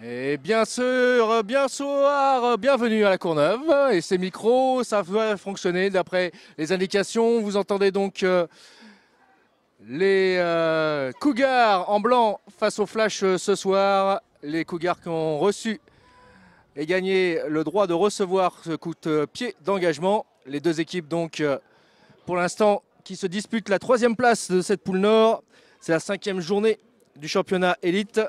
Et bien sûr, bienvenue à la Courneuve. Et ces micros, ça va fonctionner d'après les indications. Vous entendez donc les Cougars en blanc face au Flash ce soir. Les Cougars qui ont reçu et gagné le droit de recevoir ce coup de pied d'engagement. Les deux équipes donc pour l'instant qui se disputent la 3e place de cette poule Nord. C'est la 5e journée du championnat élite.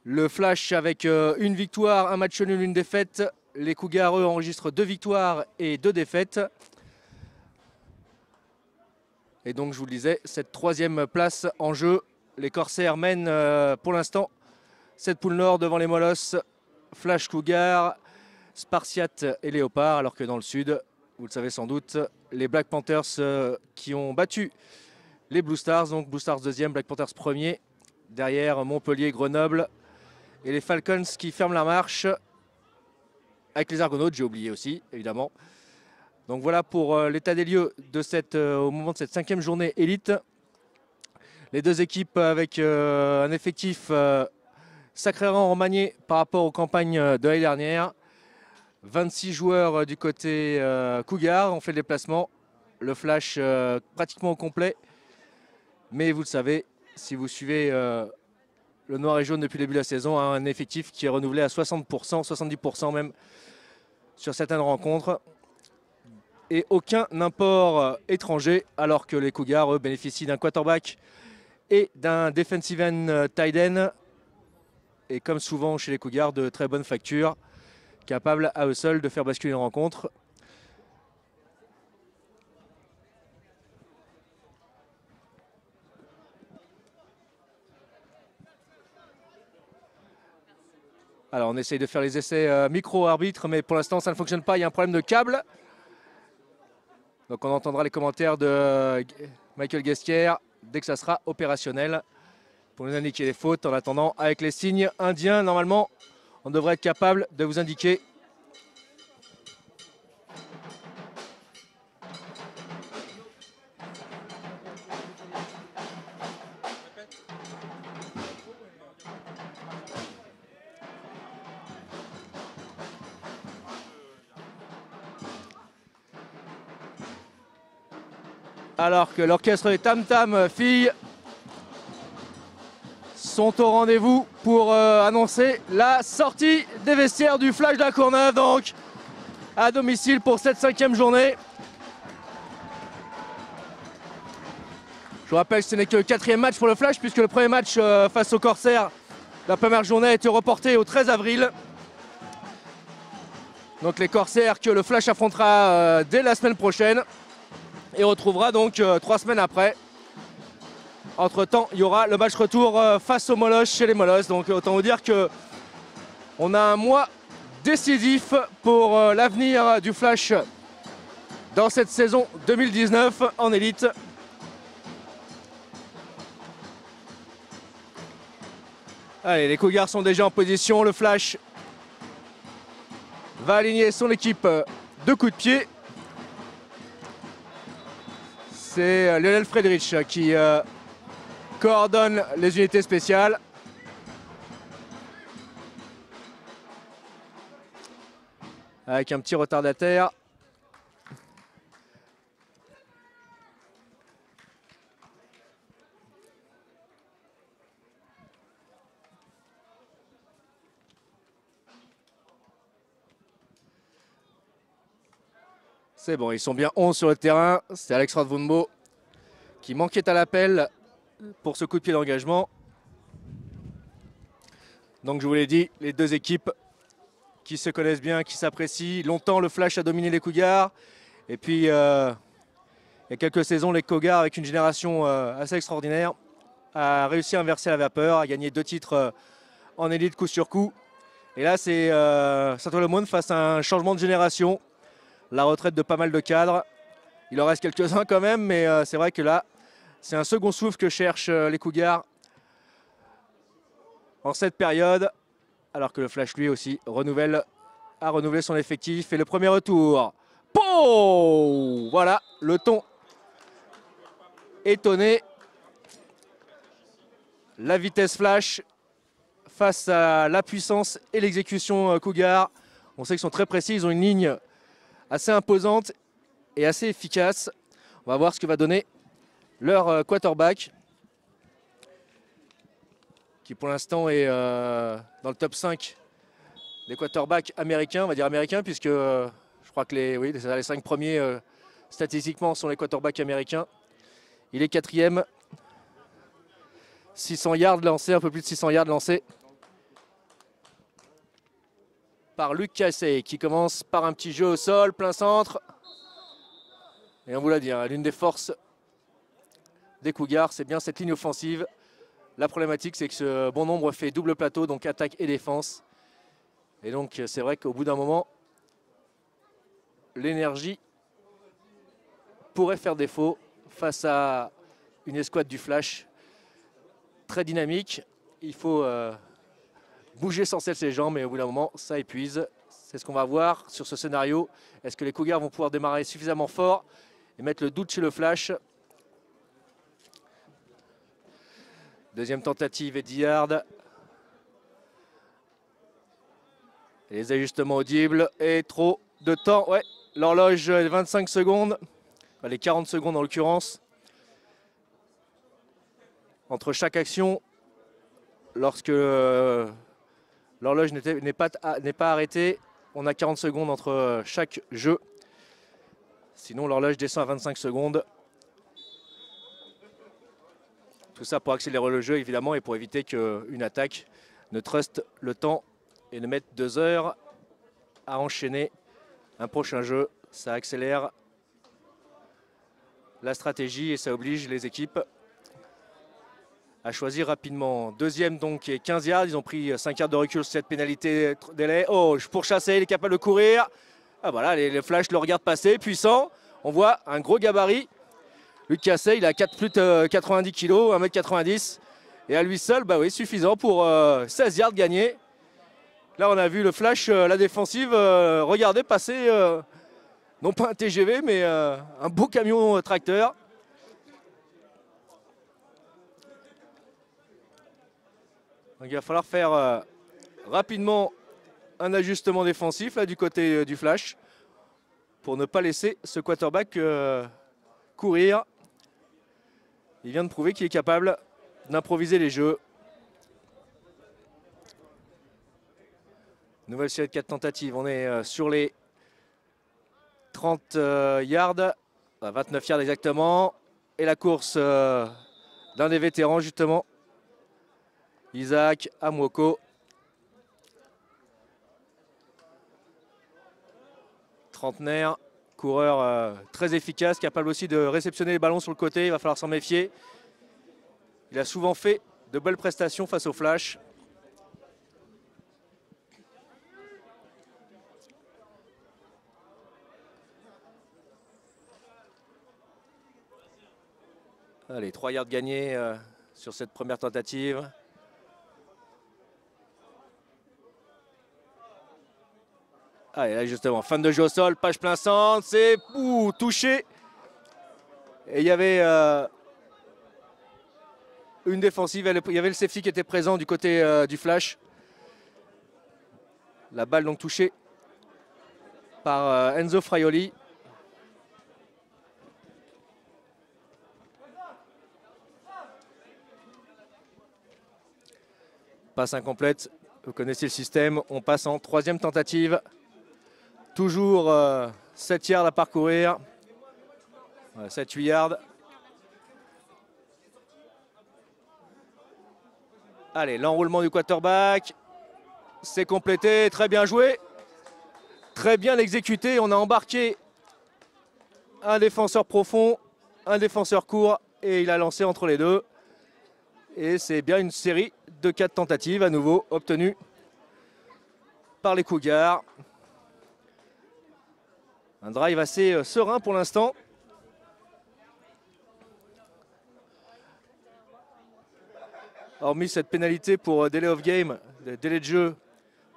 Le Flash avec une victoire, un match nul, une défaite. Les Cougars, eux, enregistrent 2 victoires et 2 défaites. Et donc, je vous le disais, cette 3e place en jeu. Les Corsaires mènent pour l'instant cette poule Nord devant les Molosses, Flash Cougars, Spartiate et Léopard. Alors que dans le sud, vous le savez sans doute, les Black Panthers qui ont battu les Blue Stars. Donc Blue Stars 2e, Black Panthers 1er. Derrière, Montpellier, Grenoble. Et les Falcons qui ferment la marche avec les Argonautes, j'ai oublié aussi, évidemment. Donc voilà pour l'état des lieux de au moment de cette 5e journée élite. Les deux équipes avec un effectif sacrément remanié par rapport aux campagnes de l'année dernière. 26 joueurs du côté Cougar ont fait le déplacement. Le Flash pratiquement au complet. Mais vous le savez, si vous suivez le noir et jaune depuis le début de la saison, a un effectif qui est renouvelé à 60%, 70% même sur certaines rencontres. Et aucun import étranger, alors que les Cougars, eux, bénéficient d'un quarterback et d'un defensive end tight end. Et comme souvent chez les Cougars, de très bonnes factures, capables à eux seuls de faire basculer une rencontre. Alors on essaye de faire les essais micro-arbitre, mais pour l'instant ça ne fonctionne pas, il y a un problème de câble. Donc on entendra les commentaires de Michael Guesquière dès que ça sera opérationnel pour nous indiquer les fautes. En attendant, avec les signes indiens, normalement, on devrait être capable de vous indiquer. Alors que l'orchestre des Tam Tam filles sont au rendez-vous pour annoncer la sortie des vestiaires du Flash de la Courneuve, donc à domicile pour cette 5e journée. Je vous rappelle que ce n'est que le 4e match pour le Flash, puisque le premier match face aux Corsaires, la première journée a été reportée au 13 avril. Donc les Corsaires que le Flash affrontera dès la semaine prochaine et retrouvera donc 3 semaines après. Entre temps, il y aura le match retour face aux Molosses chez les Molosses. Donc autant vous dire que on a un mois décisif pour l'avenir du Flash dans cette saison 2019 en élite. Allez, les Cougars sont déjà en position. Le Flash va aligner son équipe de coups de pied. C'est Lionel Friedrich qui coordonne les unités spéciales. Avec un petit retardataire. C'est bon, ils sont bien 11 sur le terrain. C'est Alex Radvumbo qui manquait à l'appel pour ce coup de pied d'engagement. Donc je vous l'ai dit, les deux équipes qui se connaissent bien, qui s'apprécient. Longtemps, le Flash a dominé les Cougars. Et puis, il y a quelques saisons, les Cougars, avec une génération assez extraordinaire, a réussi à inverser la vapeur, a gagné 2 titres en élite coup sur coup. Et là, c'est Saint-Ouen face à un changement de génération. La retraite de pas mal de cadres. Il en reste quelques-uns quand même, mais c'est vrai que là, c'est un second souffle que cherchent les Cougars en cette période. Alors que le Flash, lui aussi, a renouvelé son effectif. Et le premier retour. Pow! Voilà, le ton étonné. La vitesse Flash face à la puissance et l'exécution Cougar. On sait qu'ils sont très précis, ils ont une ligne assez imposante et assez efficace. On va voir ce que va donner leur quarterback, qui pour l'instant est dans le top 5 des quarterbacks américains, on va dire américains, puisque je crois que les 5 premiers statistiquement sont les quarterbacks américains. Il est quatrième. 600 yards lancés, un peu plus de 600 yards lancés par Luke Cassey, qui commence par un petit jeu au sol, plein centre. Et on vous l'a dit, hein, l'une des forces des Cougars, c'est bien cette ligne offensive. La problématique, c'est que ce bon nombre fait double plateau, donc attaque et défense. Et donc, c'est vrai qu'au bout d'un moment, l'énergie pourrait faire défaut face à une escouade du Flash très dynamique. Il faut bouger sans cesse les jambs, mais au bout d'un moment, ça épuise. C'est ce qu'on va voir sur ce scénario. Est-ce que les Cougars vont pouvoir démarrer suffisamment fort et mettre le doute chez le Flash? Deuxième tentative et 10 yards. Et les ajustements audibles et trop de temps. Ouais, l'horloge 25 secondes, enfin, les 40 secondes en l'occurrence. Entre chaque action, lorsque l'horloge n'est pas arrêtée, on a 40 secondes entre chaque jeu. Sinon, l'horloge descend à 25 secondes. Tout ça pour accélérer le jeu, évidemment, et pour éviter qu'une attaque ne truste le temps et ne mette 2 heures à enchaîner un prochain jeu. Ça accélère la stratégie et ça oblige les équipes à choisir rapidement. Deuxième donc qui est 15 yards. Ils ont pris 5 yards de recul sur cette pénalité délai. Oh, pour chasser, il est capable de courir. Ah voilà, les Flash le regardent passer, puissant. On voit un gros gabarit. Luke Cassey, il a plus de 90 kg, 1m90. Et à lui seul, bah oui, suffisant pour 16 yards gagnés. Là, on a vu le Flash, la défensive, regarder passer, non pas un TGV, mais un beau camion tracteur. Donc, il va falloir faire rapidement un ajustement défensif là, du côté du Flash pour ne pas laisser ce quarterback courir. Il vient de prouver qu'il est capable d'improviser les jeux. Nouvelle série de 4 tentatives. On est sur les 30 yards, 29 yards exactement. Et la course d'un des vétérans justement, Isaac Amwoko. Trentenaire, coureur très efficace, capable aussi de réceptionner les ballons sur le côté. Il va falloir s'en méfier. Il a souvent fait de belles prestations face au Flash. Allez, 3 yards gagnés sur cette première tentative. Allez, là justement, fin de jeu au sol, page plein centre, c'est touché. Et il y avait une défensive, il y avait le safety qui était présent du côté du Flash. La balle donc touchée par Enzo Fraioli. Passe incomplète, vous connaissez le système, on passe en troisième tentative. Toujours 7 yards à parcourir, 7-8 yards. Allez, l'enroulement du quarterback, c'est complété, très bien joué. Très bien exécuté, on a embarqué un défenseur profond, un défenseur court et il a lancé entre les deux. Et c'est bien une série de 4 tentatives à nouveau obtenues par les Cougars. Un drive assez serein pour l'instant. Hormis cette pénalité pour délai of game, délai de jeu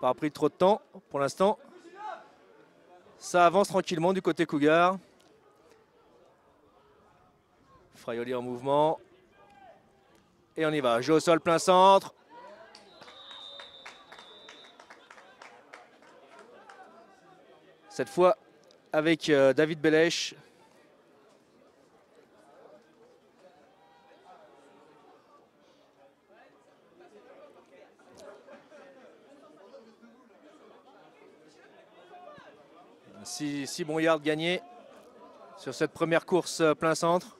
par pris trop de temps pour l'instant. Ça avance tranquillement du côté Cougar. Fraioli en mouvement. Et on y va. Jeu au sol plein centre. Cette fois avec David Bellèche. Six bons yards gagnés sur cette première course plein centre.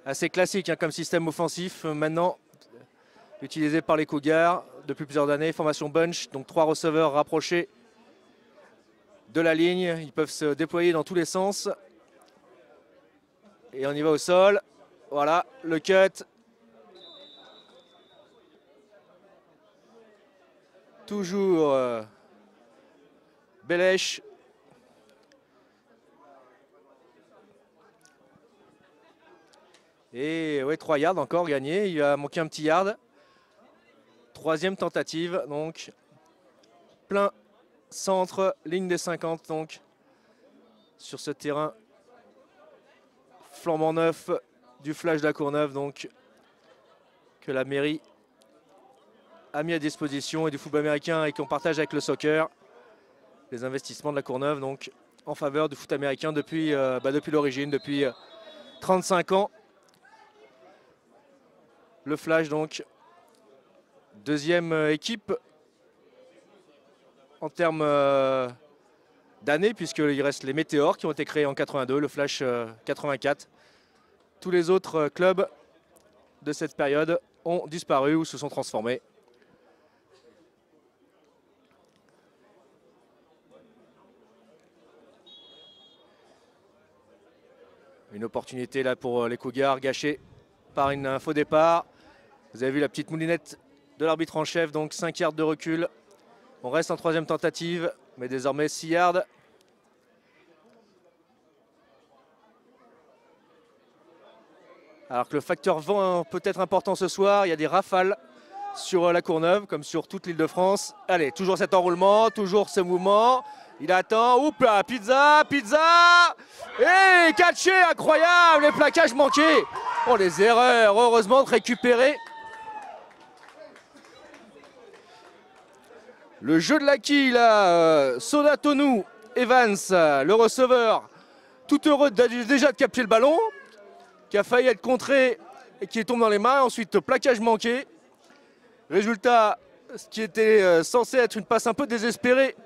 Assez classique hein, comme système offensif maintenant utilisé par les Cougars depuis plusieurs années. Formation bunch, donc 3 receveurs rapprochés de la ligne. Ils peuvent se déployer dans tous les sens. Et on y va au sol. Voilà, le cut. Toujours Bellèche. Et ouais, 3 yards encore gagnés. Il a manqué un petit yard. Troisième tentative, donc plein centre, ligne des 50, donc sur ce terrain flambant neuf du Flash de la Courneuve, donc que la mairie a mis à disposition et du football américain et qu'on partage avec le soccer. Les investissements de la Courneuve donc en faveur du foot américain depuis, depuis l'origine, depuis 35 ans. Le Flash donc deuxième équipe en termes d'années, puisqu'il reste les Météores qui ont été créés en 82, le Flash 84. Tous les autres clubs de cette période ont disparu ou se sont transformés. Une opportunité là pour les Cougars gâchée par un faux départ. Vous avez vu la petite moulinette de l'arbitre en chef, donc 5 yards de recul. On reste en troisième tentative, mais désormais 6 yards. Alors que le facteur vent peut être important ce soir, il y a des rafales sur la Courneuve, comme sur toute l'île de France. Allez, toujours cet enroulement, toujours ce mouvement. Il attend, oups là, pizza, et catché, incroyable, les plaquages manqués. Oh, les erreurs, heureusement de récupérer. Le jeu de la quille, là, Soda Tonou, Evans, le receveur, tout heureux déjà de capter le ballon, qui a failli être contré et qui tombe dans les mains. Ensuite, plaquage manqué. Résultat, ce qui était censé être une passe un peu désespérée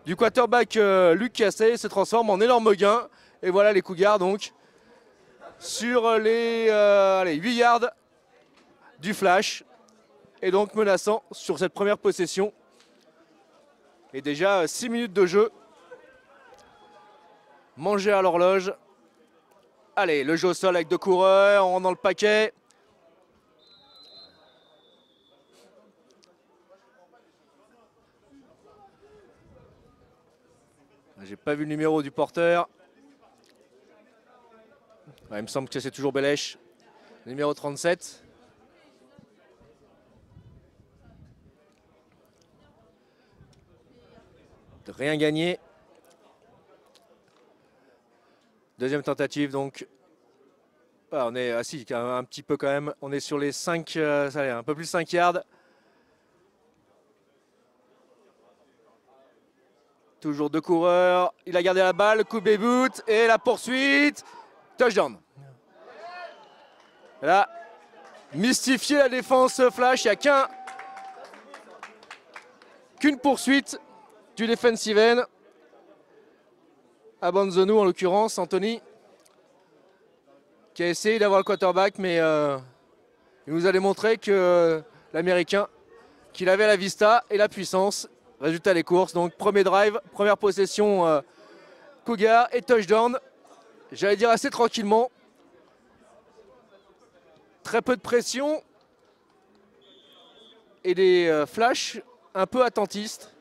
du quarterback Luc Cassé se transforme en énorme gain. Et voilà les Cougars donc sur les 8 yards du Flash. Et donc menaçant sur cette première possession. Et déjà 6 minutes de jeu. Manger à l'horloge. Allez, le jeu au sol avec 2 coureurs, on rentre dans le paquet. J'ai pas vu le numéro du porteur. Ouais, il me semble que c'est toujours Bellèche. Numéro 37. Rien gagné. Deuxième tentative donc. Ah, on est assis un petit peu quand même. On est sur les 5, un peu plus de 5 yards. Toujours 2 coureurs. Il a gardé la balle, coup de boot et la poursuite. Touchdown. Là, mystifier la défense Flash. Il n'y a qu'une poursuite du defensive end. Abanzonou en l'occurrence, Anthony, qui a essayé d'avoir le quarterback, mais il nous a démontré que l'Américain, qu'il avait la vista et la puissance. Résultat des courses, donc premier drive, première possession Cougar et touchdown. J'allais dire assez tranquillement. Très peu de pression et des flashs un peu attentistes.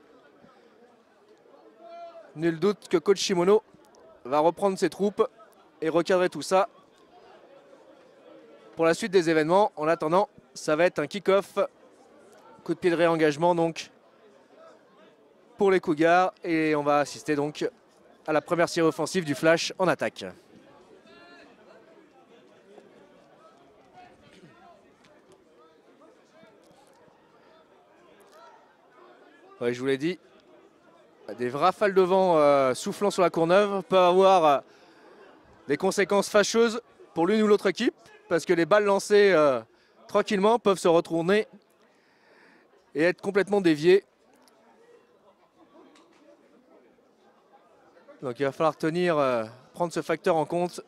Nul doute que coach Shimono va reprendre ses troupes et recadrer tout ça pour la suite des événements. En attendant, ça va être un kick-off. Coup de pied de réengagement donc pour les Cougars. Et on va assister donc à la première série offensive du Flash en attaque. Ouais, je vous l'ai dit, Des rafales de vent soufflant sur la Courneuve peuvent avoir des conséquences fâcheuses pour l'une ou l'autre équipe, parce que les balles lancées tranquillement peuvent se retourner et être complètement déviées. Donc il va falloir prendre ce facteur en compte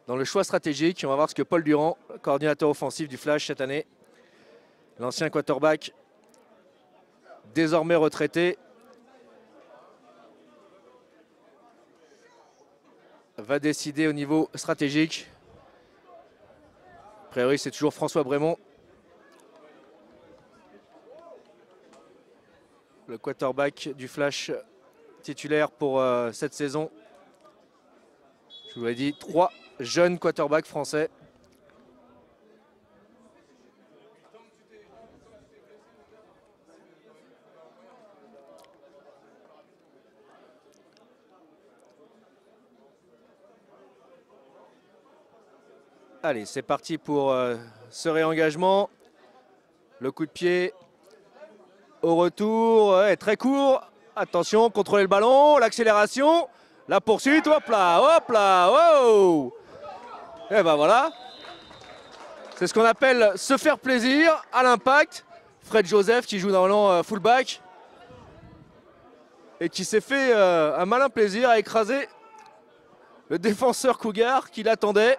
dans le choix stratégique. On va voir ce que Paul Durand, coordinateur offensif du Flash cette année, l'ancien quarterback, désormais retraité, va décider au niveau stratégique. A priori, c'est toujours François Brémond, le quarterback du Flash titulaire pour cette saison. Je vous l'ai dit, 3 jeunes quarterbacks français. Allez, c'est parti pour ce réengagement. Le coup de pied au retour est très court. Attention, contrôler le ballon, l'accélération, la poursuite, hop là, wow! Et ben voilà. C'est ce qu'on appelle se faire plaisir à l'impact. Fred Joseph qui joue normalement fullback et qui s'est fait un malin plaisir à écraser le défenseur Cougar qui l'attendait.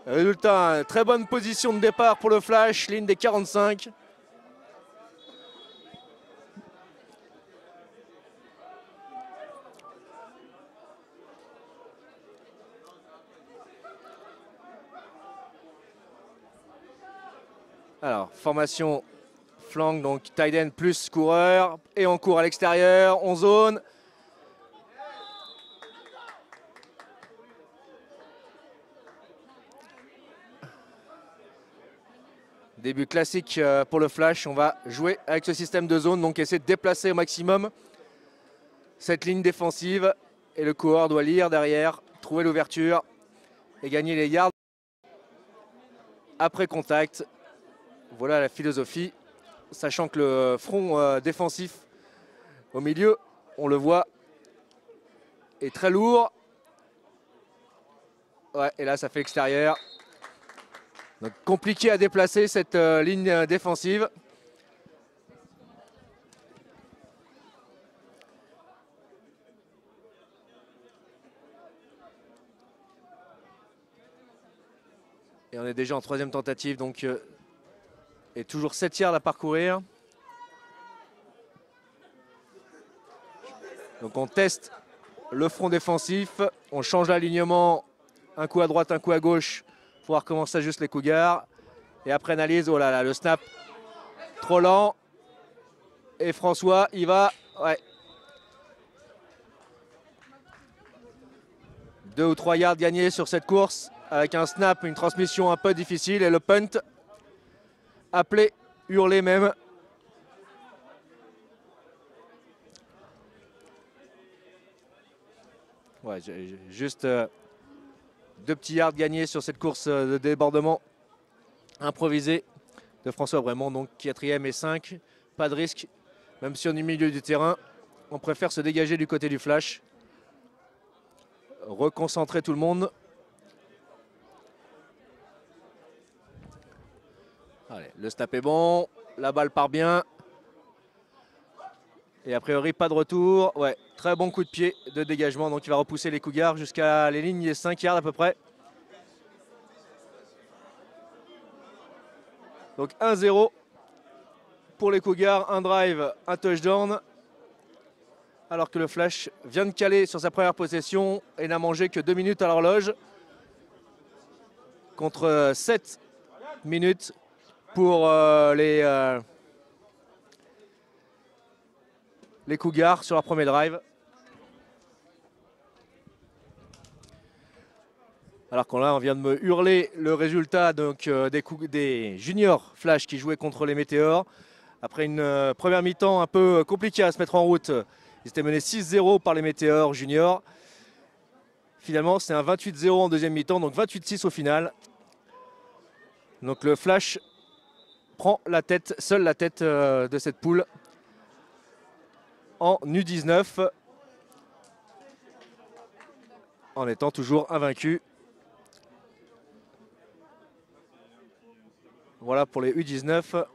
Résultat, très bonne position de départ pour le Flash, ligne des 45. Alors, formation flanc, donc tight end plus coureur, et on court à l'extérieur, on zone. Début classique pour le Flash, on va jouer avec ce système de zone, donc essayer de déplacer au maximum cette ligne défensive. Et le coureur doit lire derrière, trouver l'ouverture et gagner les yards après contact. Voilà la philosophie, sachant que le front défensif au milieu, on le voit, est très lourd. Ouais, et là, ça fait l'extérieur. Donc compliqué à déplacer cette ligne défensive. Et on est déjà en 3e tentative, donc et toujours 7 yards à parcourir. Donc on teste le front défensif, on change l'alignement, un coup à droite, un coup à gauche, pour voir comment s'ajustent les Cougars. Et après analyse, oh là là, le snap trop lent. Et François, il va, ouais. 2 ou 3 yards gagnés sur cette course, avec un snap, une transmission un peu difficile. Et le punt, appelé, hurlé même. Ouais, juste 2 petits yards gagnés sur cette course de débordement improvisé de François Brémond. Donc 4e et 5, pas de risque. Même si on est au milieu du terrain, on préfère se dégager du côté du Flash. Reconcentrer tout le monde. Allez, le snap est bon, la balle part bien. Et a priori, pas de retour. Ouais, très bon coup de pied de dégagement. Donc il va repousser les Cougars jusqu'à les lignes des 5 yards à peu près. Donc 1-0 pour les Cougars. Un drive, un touchdown. Alors que le Flash vient de caler sur sa première possession et n'a mangé que 2 minutes à l'horloge. Contre 7 minutes pour les Cougars sur leur premier drive. Alors qu'on là, on vient de me hurler le résultat donc, des juniors Flash qui jouaient contre les Météores. Après une première mi-temps un peu compliquée à se mettre en route, ils étaient menés 6-0 par les Météores juniors. Finalement, c'est un 28-0 en deuxième mi-temps, donc 28-6 au final. Donc le Flash prend la tête, seule la tête de cette poule en U19, en étant toujours invaincu. Voilà pour les U19.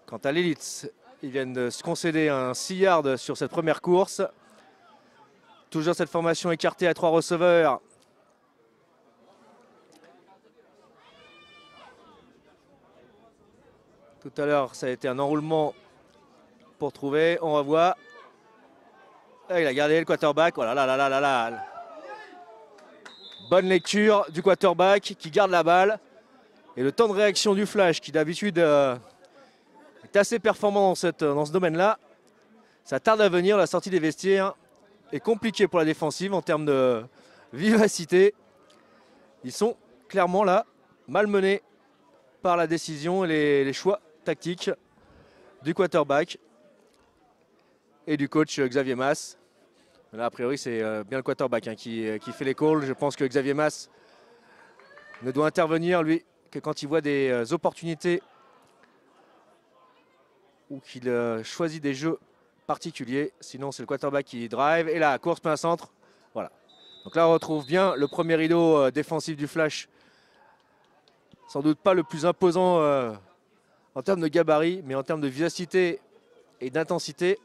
Quant à l'élite, ils viennent de se concéder un 6 yards sur cette première course. Toujours cette formation écartée à 3 receveurs. Tout à l'heure, ça a été un enroulement pour trouver. On revoit. Et il a gardé le quarterback. Voilà, là. Bonne lecture du quarterback qui garde la balle. Et le temps de réaction du flash, qui d'habitude est assez performant dans ce domaine-là. Ça tarde à venir. La sortie des vestiaires est compliquée pour la défensive en termes de vivacité. Ils sont clairement là, malmenés par la décision et les choix tactiques du quarterback et du coach Xavier Masse. Là, a priori, c'est bien le quarterback qui fait les calls. Je pense que Xavier Masse ne doit intervenir, lui, que quand il voit des opportunités ou qu'il choisit des jeux particuliers. Sinon, c'est le quarterback qui drive. Et là, course plein centre. Voilà. Donc là, on retrouve bien le premier rideau défensif du Flash. Sans doute pas le plus imposant en termes de gabarit, mais en termes de vivacité et d'intensité,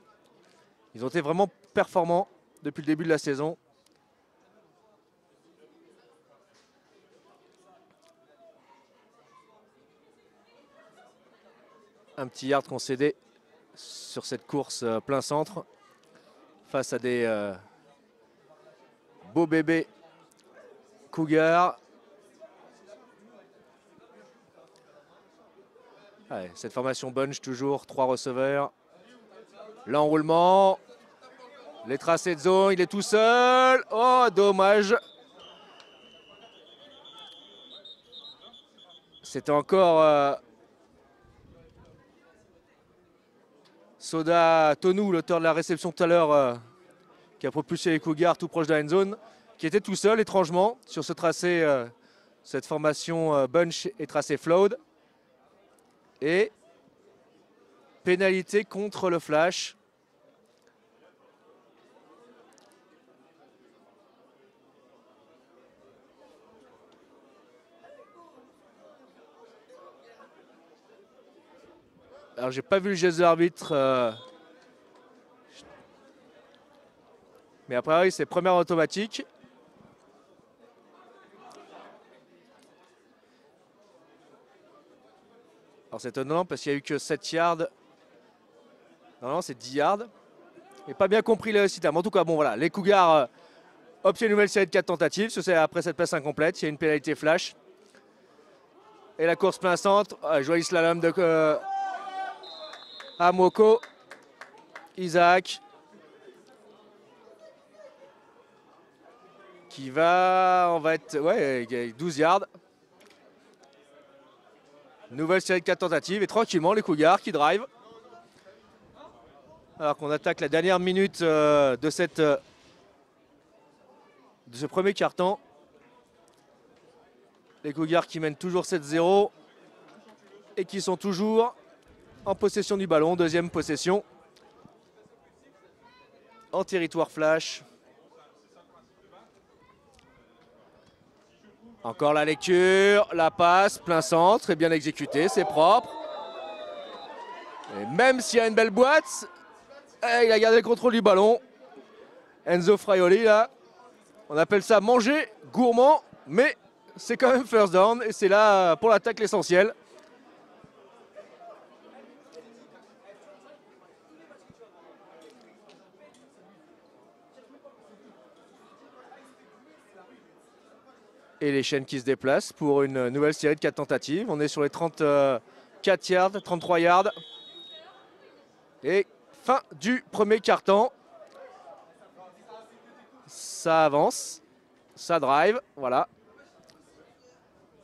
ils ont été vraiment performants depuis le début de la saison. Un petit yard concédé sur cette course plein centre face à des beaux bébés Cougars. Ouais, cette formation bunch toujours, 3 receveurs. L'enroulement, les tracés de zone, il est tout seul. Oh, dommage. C'était encore Soda Tonou, l'auteur de la réception tout à l'heure, qui a propulsé les Cougars tout proche de la end zone, qui était tout seul étrangement sur ce tracé, cette formation bunch et tracé float. Et pénalité contre le Flash. Alors j'ai pas vu le geste de l'arbitre, mais après oui, c'est première automatique. Alors c'est étonnant parce qu'il n'y a eu que 7 yards. Non, c'est 10 yards. J'ai pas bien compris le système. En tout cas, bon voilà, les Cougars obtiennent une nouvelle série de 4 tentatives. Après cette passe incomplète, il y a une pénalité flash. Et la course plein centre. Joyeux slalom de Amoko. Isaac. On va être, 12 yards. Nouvelle série de 4 tentatives et tranquillement les Cougars qui drive. Alors qu'on attaque la dernière minute de ce premier quart-temps. Les Cougars qui mènent toujours 7-0 et qui sont toujours en possession du ballon. Deuxième possession en territoire Flash. Encore la lecture, la passe, plein centre, très bien exécuté, c'est propre. Et même s'il y a une belle boîte, il a gardé le contrôle du ballon. Enzo Fraioli là, on appelle ça manger gourmand, mais c'est quand même first down et c'est là pour l'attaque l'essentiel. Et les chaînes qui se déplacent pour une nouvelle série de 4 tentatives. On est sur les 34 yards, 33 yards. Et fin du premier quart-temps. Ça avance, ça drive, voilà.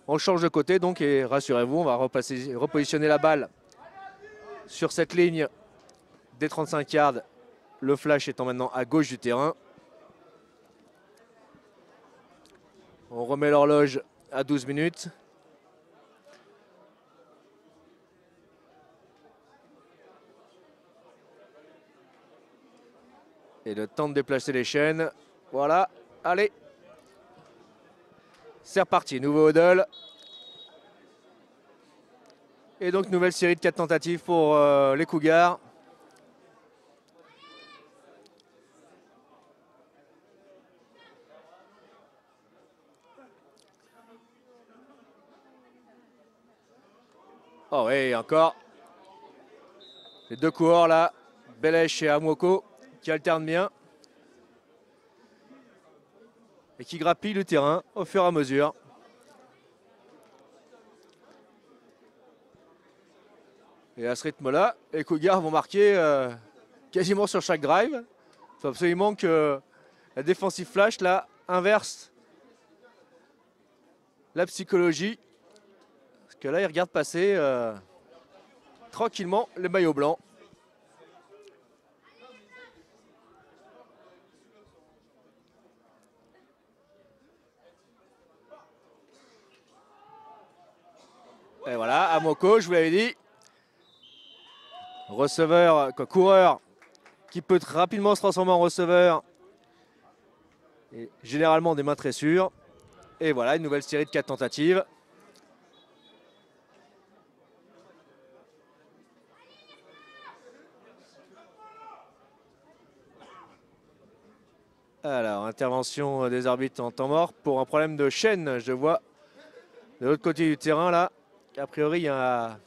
On change de côté donc et rassurez-vous, on va repositionner la balle sur cette ligne des 35 yards. Le Flash étant maintenant à gauche du terrain. On remet l'horloge à 12 minutes. Et le temps de déplacer les chaînes. Voilà, allez. C'est reparti, nouveau huddle. Et donc nouvelle série de 4 tentatives pour les Cougars. Oh oui, encore. Les deux coureurs là, Belèche et Amwoko, qui alternent bien. Et qui grappillent le terrain au fur et à mesure. Et à ce rythme-là, les Cougars vont marquer quasiment sur chaque drive. Il faut absolument que la défensive flash là inverse la psychologie. Parce que là, ils regardent passer tranquillement les maillots blancs. Et voilà, Amwoko, je vous l'avais dit. Receveur, coureur qui peut rapidement se transformer en receveur. Et généralement des mains très sûres. Et voilà, une nouvelle série de 4 tentatives. Alors, intervention des arbitres en temps mort pour un problème de chaîne, je vois. De l'autre côté du terrain, là, a priori, il y a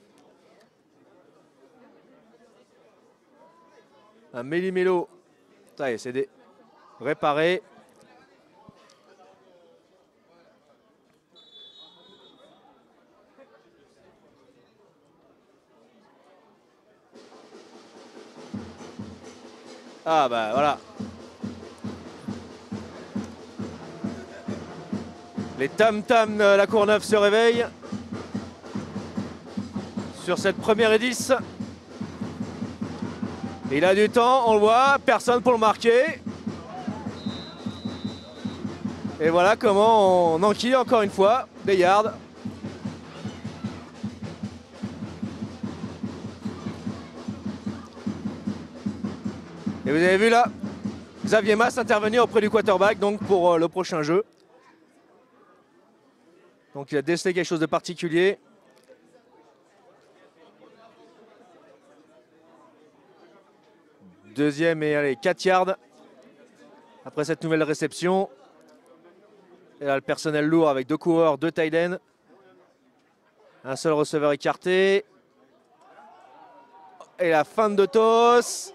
un méli-mélo. Ça y est, c'est réparé. Ah bah voilà. Les tam-tams de la Courneuve se réveillent sur cette première et 10. Il a du temps, on le voit, personne pour le marquer. Et voilà comment on enquille encore une fois des yards. Et vous avez vu là, Xavier Mas intervenir auprès du quarterback donc pour le prochain jeu. Donc il a décelé quelque chose de particulier. Deuxième et allez, 4 yards après cette nouvelle réception. Et là le personnel lourd avec 2 coureurs, 2 tight ends. Un seul receveur écarté. Et la feinte de Tos.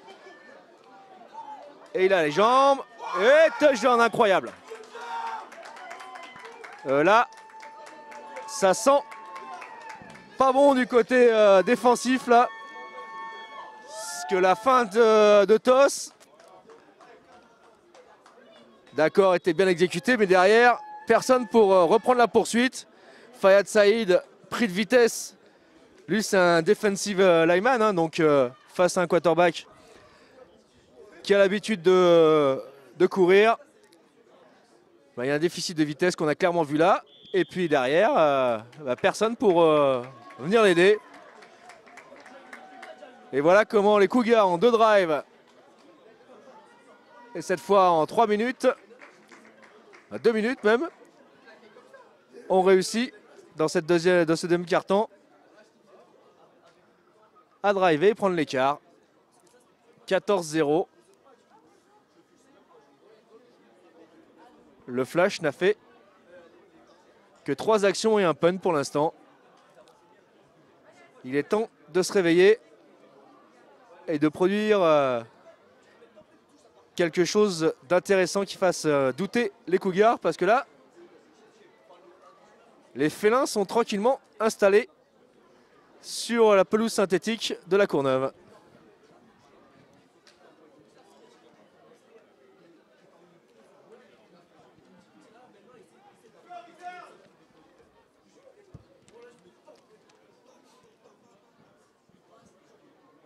Et il a les jambes. Et touchdown incroyable. Là, ça sent pas bon du côté défensif là. Parce que la feinte de Tos, d'accord, était bien exécutée, mais derrière, personne pour reprendre la poursuite. Fayad Saïd, pris de vitesse. Lui, c'est un defensive lineman, hein, donc face à un quarterback qui a l'habitude de courir. Ben, il y a un déficit de vitesse qu'on a clairement vu là. Et puis derrière, personne pour venir l'aider. Et voilà comment les Cougars en 2 drives, et cette fois en 3 minutes, 2 minutes même, ont réussi dans ce deuxième quart-temps à driver et prendre l'écart. 14-0. Le flash n'a fait que 3 actions et un punt pour l'instant. Il est temps de se réveiller et de produire quelque chose d'intéressant qui fasse douter les Cougars, parce que là, les félins sont tranquillement installés sur la pelouse synthétique de la Courneuve.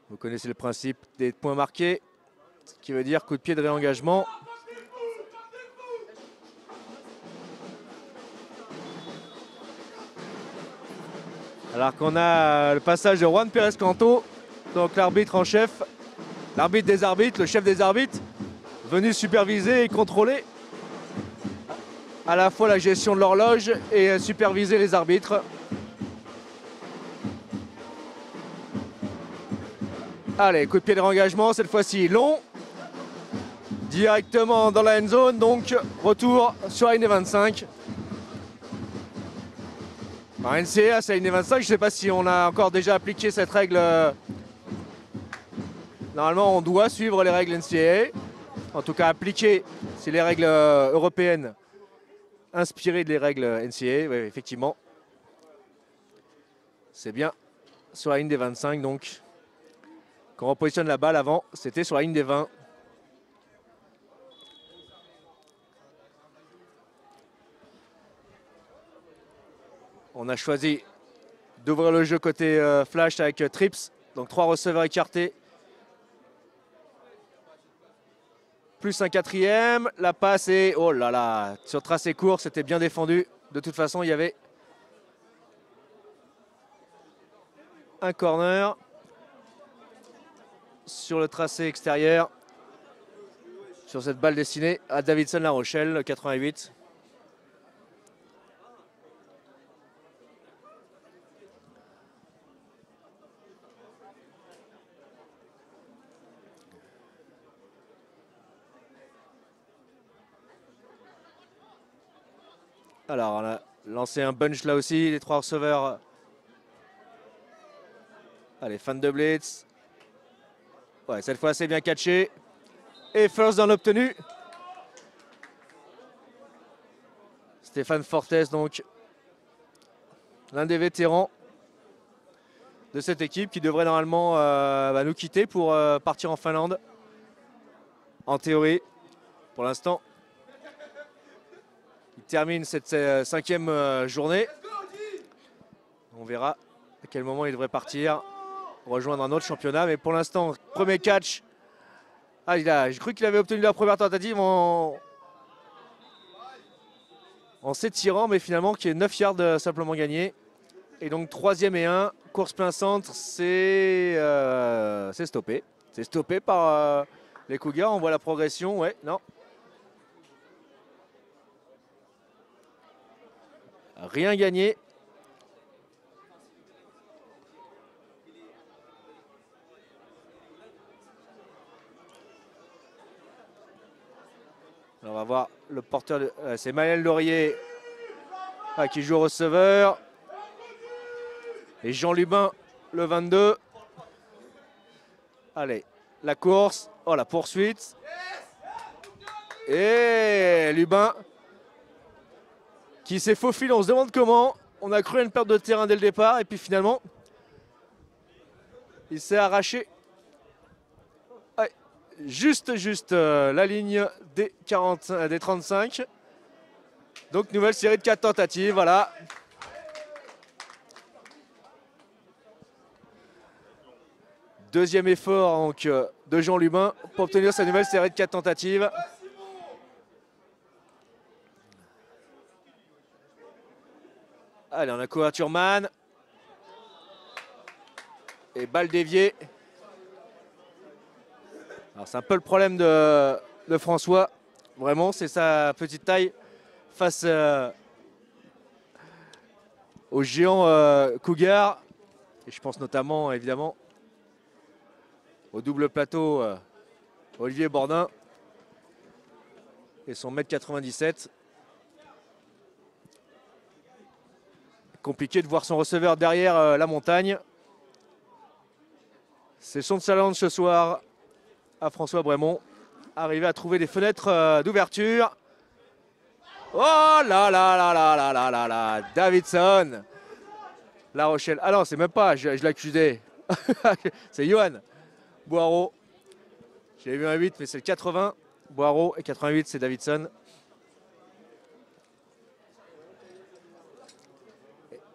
Vous connaissez le principe des points marqués, ce qui veut dire coup de pied de réengagement. Alors qu'on a le passage de Juan Pérez Canto, donc l'arbitre en chef, l'arbitre des arbitres, le chef des arbitres, venus superviser et contrôler à la fois la gestion de l'horloge et superviser les arbitres. Allez, coup de pied de réengagement, cette fois-ci long. Directement dans la end zone, donc retour sur la ligne des 25. En NCAA, c'est la ligne des 25, je ne sais pas si on a encore déjà appliqué cette règle. Normalement, on doit suivre les règles NCAA. En tout cas, appliquer, c'est les règles européennes inspirées des règles NCAA, oui, effectivement. C'est bien sur la ligne des 25, donc. Quand on repositionne la balle avant, c'était sur la ligne des 20. On a choisi d'ouvrir le jeu côté flash avec Trips. Donc 3 receveurs écartés. Plus un quatrième. La passe est... Oh là là, sur tracé court, c'était bien défendu. De toute façon, il y avait un corner sur le tracé extérieur. Sur cette balle destinée à Davidson La Rochelle, le 88. Alors, on a lancé un bunch là aussi, les 3 receveurs. Allez, fan de blitz. Ouais, cette fois, c'est bien catché. Et first down obtenu. Stéphane Fortes, donc, l'un des vétérans de cette équipe qui devrait normalement nous quitter pour partir en Finlande. En théorie, pour l'instant. Il termine cette 5e journée. On verra à quel moment il devrait partir, rejoindre un autre championnat. Mais pour l'instant, premier catch. Ah, j'ai cru qu'il avait obtenu la première tentative en s'étirant, mais finalement, qui est 9 yards simplement gagné. Et donc 3e et 1, course plein centre, c'est stoppé. C'est stoppé par les Cougars. On voit la progression, ouais, non. Rien gagné. Alors on va voir le porteur, c'est Maël Laurier qui joue au receveur. Et Jean Lubin, le 22. Allez, la course. Oh, la poursuite. Et Lubin qui s'est faufilé. On se demande comment. On a cru à une perte de terrain dès le départ. Et puis finalement, il s'est arraché. Ouais, juste la ligne des 35. Donc, nouvelle série de 4 tentatives. Voilà. Deuxième effort donc, de Jean Lubin pour obtenir sa nouvelle série de 4 tentatives. Allez, on a couverture man. Et balle déviée. Alors c'est un peu le problème de François. Vraiment, c'est sa petite taille face aux géants Cougar. Et je pense notamment, évidemment, au double plateau Olivier Bordin et son 1m97. Compliqué de voir son receveur derrière la montagne. C'est son challenge ce soir à François Brémond. Arriver à trouver des fenêtres d'ouverture. Oh là là là là là là là là. Davidson. La Rochelle. Ah non, c'est même pas, je l'accusais. C'est Johan Boireau. J'avais vu un 8, mais c'est le 80. Boireau et 88, c'est Davidson.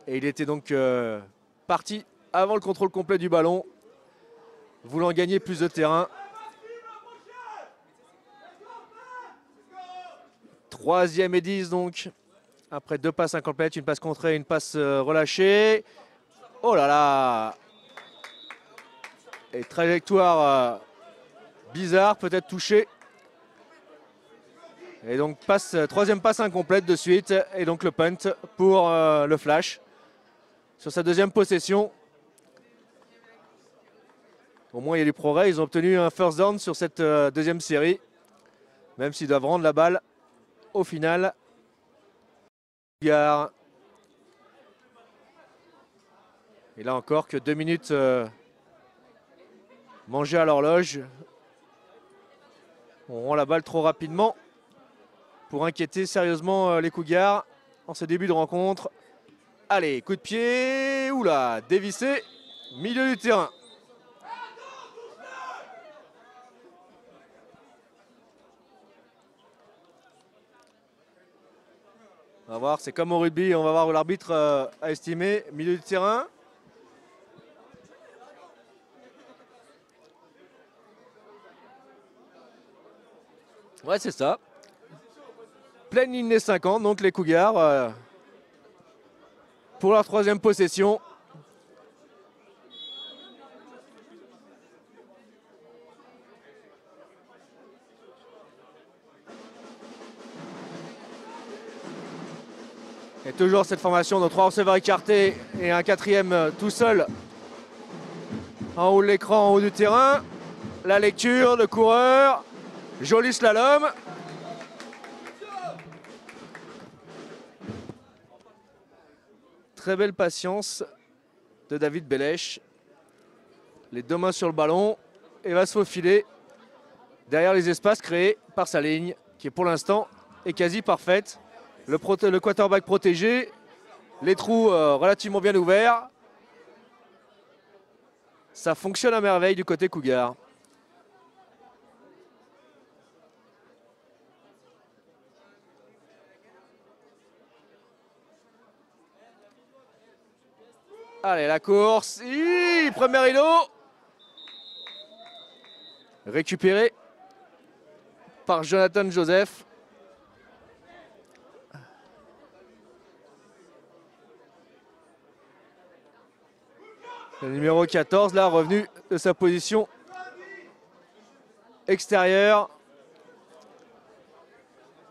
Et il était donc parti avant le contrôle complet du ballon, voulant gagner plus de terrain. 3e et 10 donc, après 2 passes incomplètes, une passe contrée, une passe relâchée. Oh là là! Et trajectoire bizarre, peut-être touché. Et donc troisième passe incomplète de suite. Et donc le punt pour le Flash. Sur sa deuxième possession. Au moins il y a du progrès. Ils ont obtenu un first down sur cette deuxième série. Même s'ils doivent rendre la balle au final. Et là encore que 2 minutes mangées à l'horloge. On rend la balle trop rapidement pour inquiéter sérieusement les Cougars en ce début de rencontre. Allez, coup de pied, oula, dévissé, milieu du terrain. On va voir, c'est comme au rugby, on va voir où l'arbitre a estimé. Milieu du terrain. Ouais, c'est ça. Pleine ligne des 50, donc les Cougars pour leur troisième possession. Et toujours cette formation de 3 receveurs écartés et un quatrième tout seul en haut de l'écran, en haut du terrain. La lecture, le coureur, joli slalom. Très belle patience de David Belesch. Les deux mains sur le ballon et va se faufiler derrière les espaces créés par sa ligne qui est pour l'instant est quasi parfaite. Le quarterback protégé, les trous relativement bien ouverts. Ça fonctionne à merveille du côté Cougar. Allez, la course. Premier îlot. Récupéré par Jonathan Joseph. Le numéro 14, là, revenu de sa position extérieure.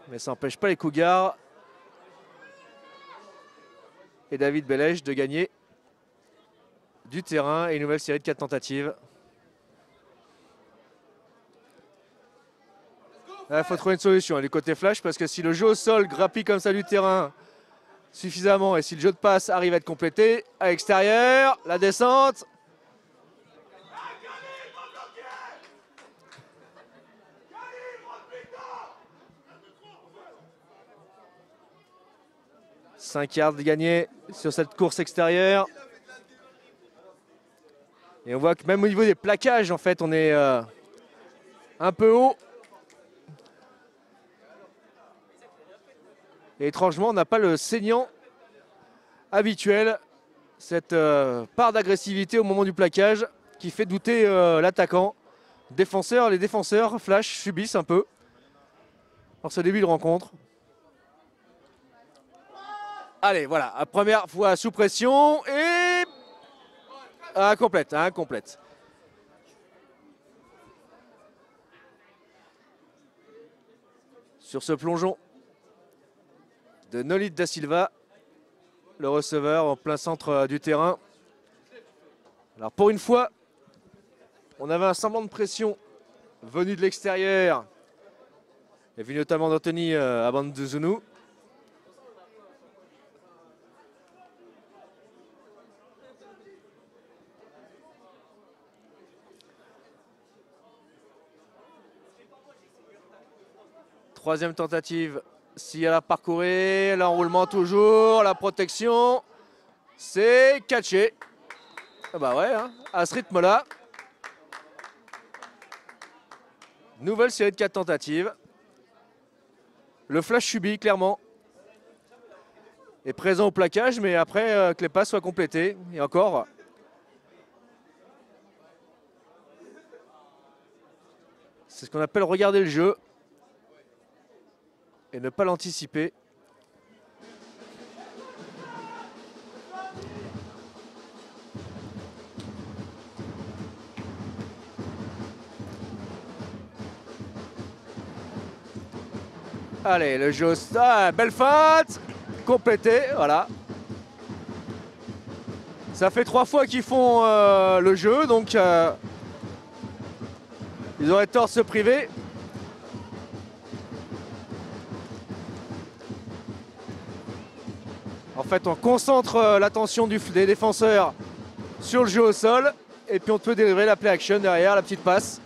Mais ça n'empêche pas les Cougars et David Belesch de gagner du terrain et une nouvelle série de 4 tentatives. Il faut trouver une solution du côté Flash parce que si le jeu au sol grappille comme ça du terrain suffisamment et si le jeu de passe arrive à être complété, à l'extérieur, la descente. « 5 yards gagnés sur cette course extérieure. Et on voit que même au niveau des plaquages, en fait, on est un peu haut. Et étrangement, on n'a pas le saignant habituel, cette part d'agressivité au moment du plaquage qui fait douter l'attaquant. Les défenseurs, Flash, subissent un peu dans ce début de rencontre. Allez, voilà, première fois sous pression et incomplète. Sur ce plongeon de Nolith da Silva, le receveur en plein centre du terrain. Alors pour une fois, on avait un semblant de pression venu de l'extérieur, et vu notamment d'Anthony Abanduzunu. Troisième tentative, si elle a parcouru, l'enroulement toujours, la protection, c'est catché. Ah bah ouais, hein, à ce rythme-là. Nouvelle série de 4 tentatives. Le Flash subit clairement. Est présent au plaquage, mais après que les passes soient complétées. Et encore. C'est ce qu'on appelle regarder le jeu. Et ne pas l'anticiper. Allez, le jeu. Ah, belle feinte. Complété, voilà. Ça fait 3 fois qu'ils font le jeu, donc ils auraient tort de se priver. En fait, on concentre l'attention des défenseurs sur le jeu au sol, et puis on peut délivrer la play action derrière, la petite passe.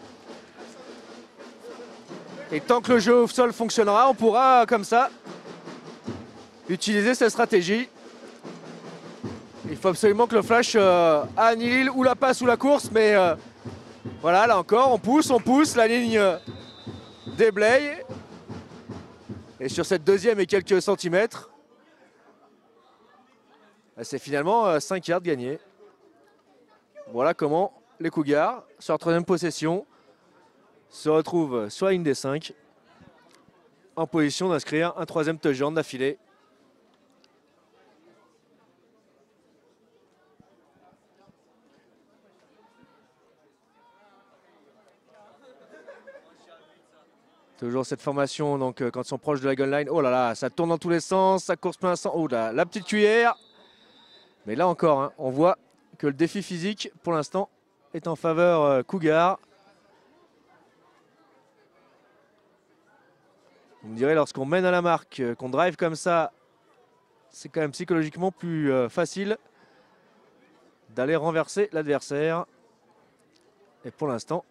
Et tant que le jeu au sol fonctionnera, on pourra, comme ça, utiliser cette stratégie. Il faut absolument que le flash annihile ou la passe ou la course, mais voilà, là encore, on pousse, la ligne déblaye. Et sur cette deuxième et quelques centimètres, c'est finalement 5 yards gagnés. Voilà comment les Cougars, sur leur troisième possession, se retrouvent sur la ligne des 5, en position d'inscrire un troisième touchdown d'affilée. Toujours cette formation, donc quand ils sont proches de la goal line, oh là là, ça tourne dans tous les sens, ça course plein sang, oh là, la petite cuillère. Mais là encore, hein, on voit que le défi physique, pour l'instant, est en faveur Cougar. On me dirait, lorsqu'on mène à la marque, qu'on drive comme ça, c'est quand même psychologiquement plus facile d'aller renverser l'adversaire. Et pour l'instant,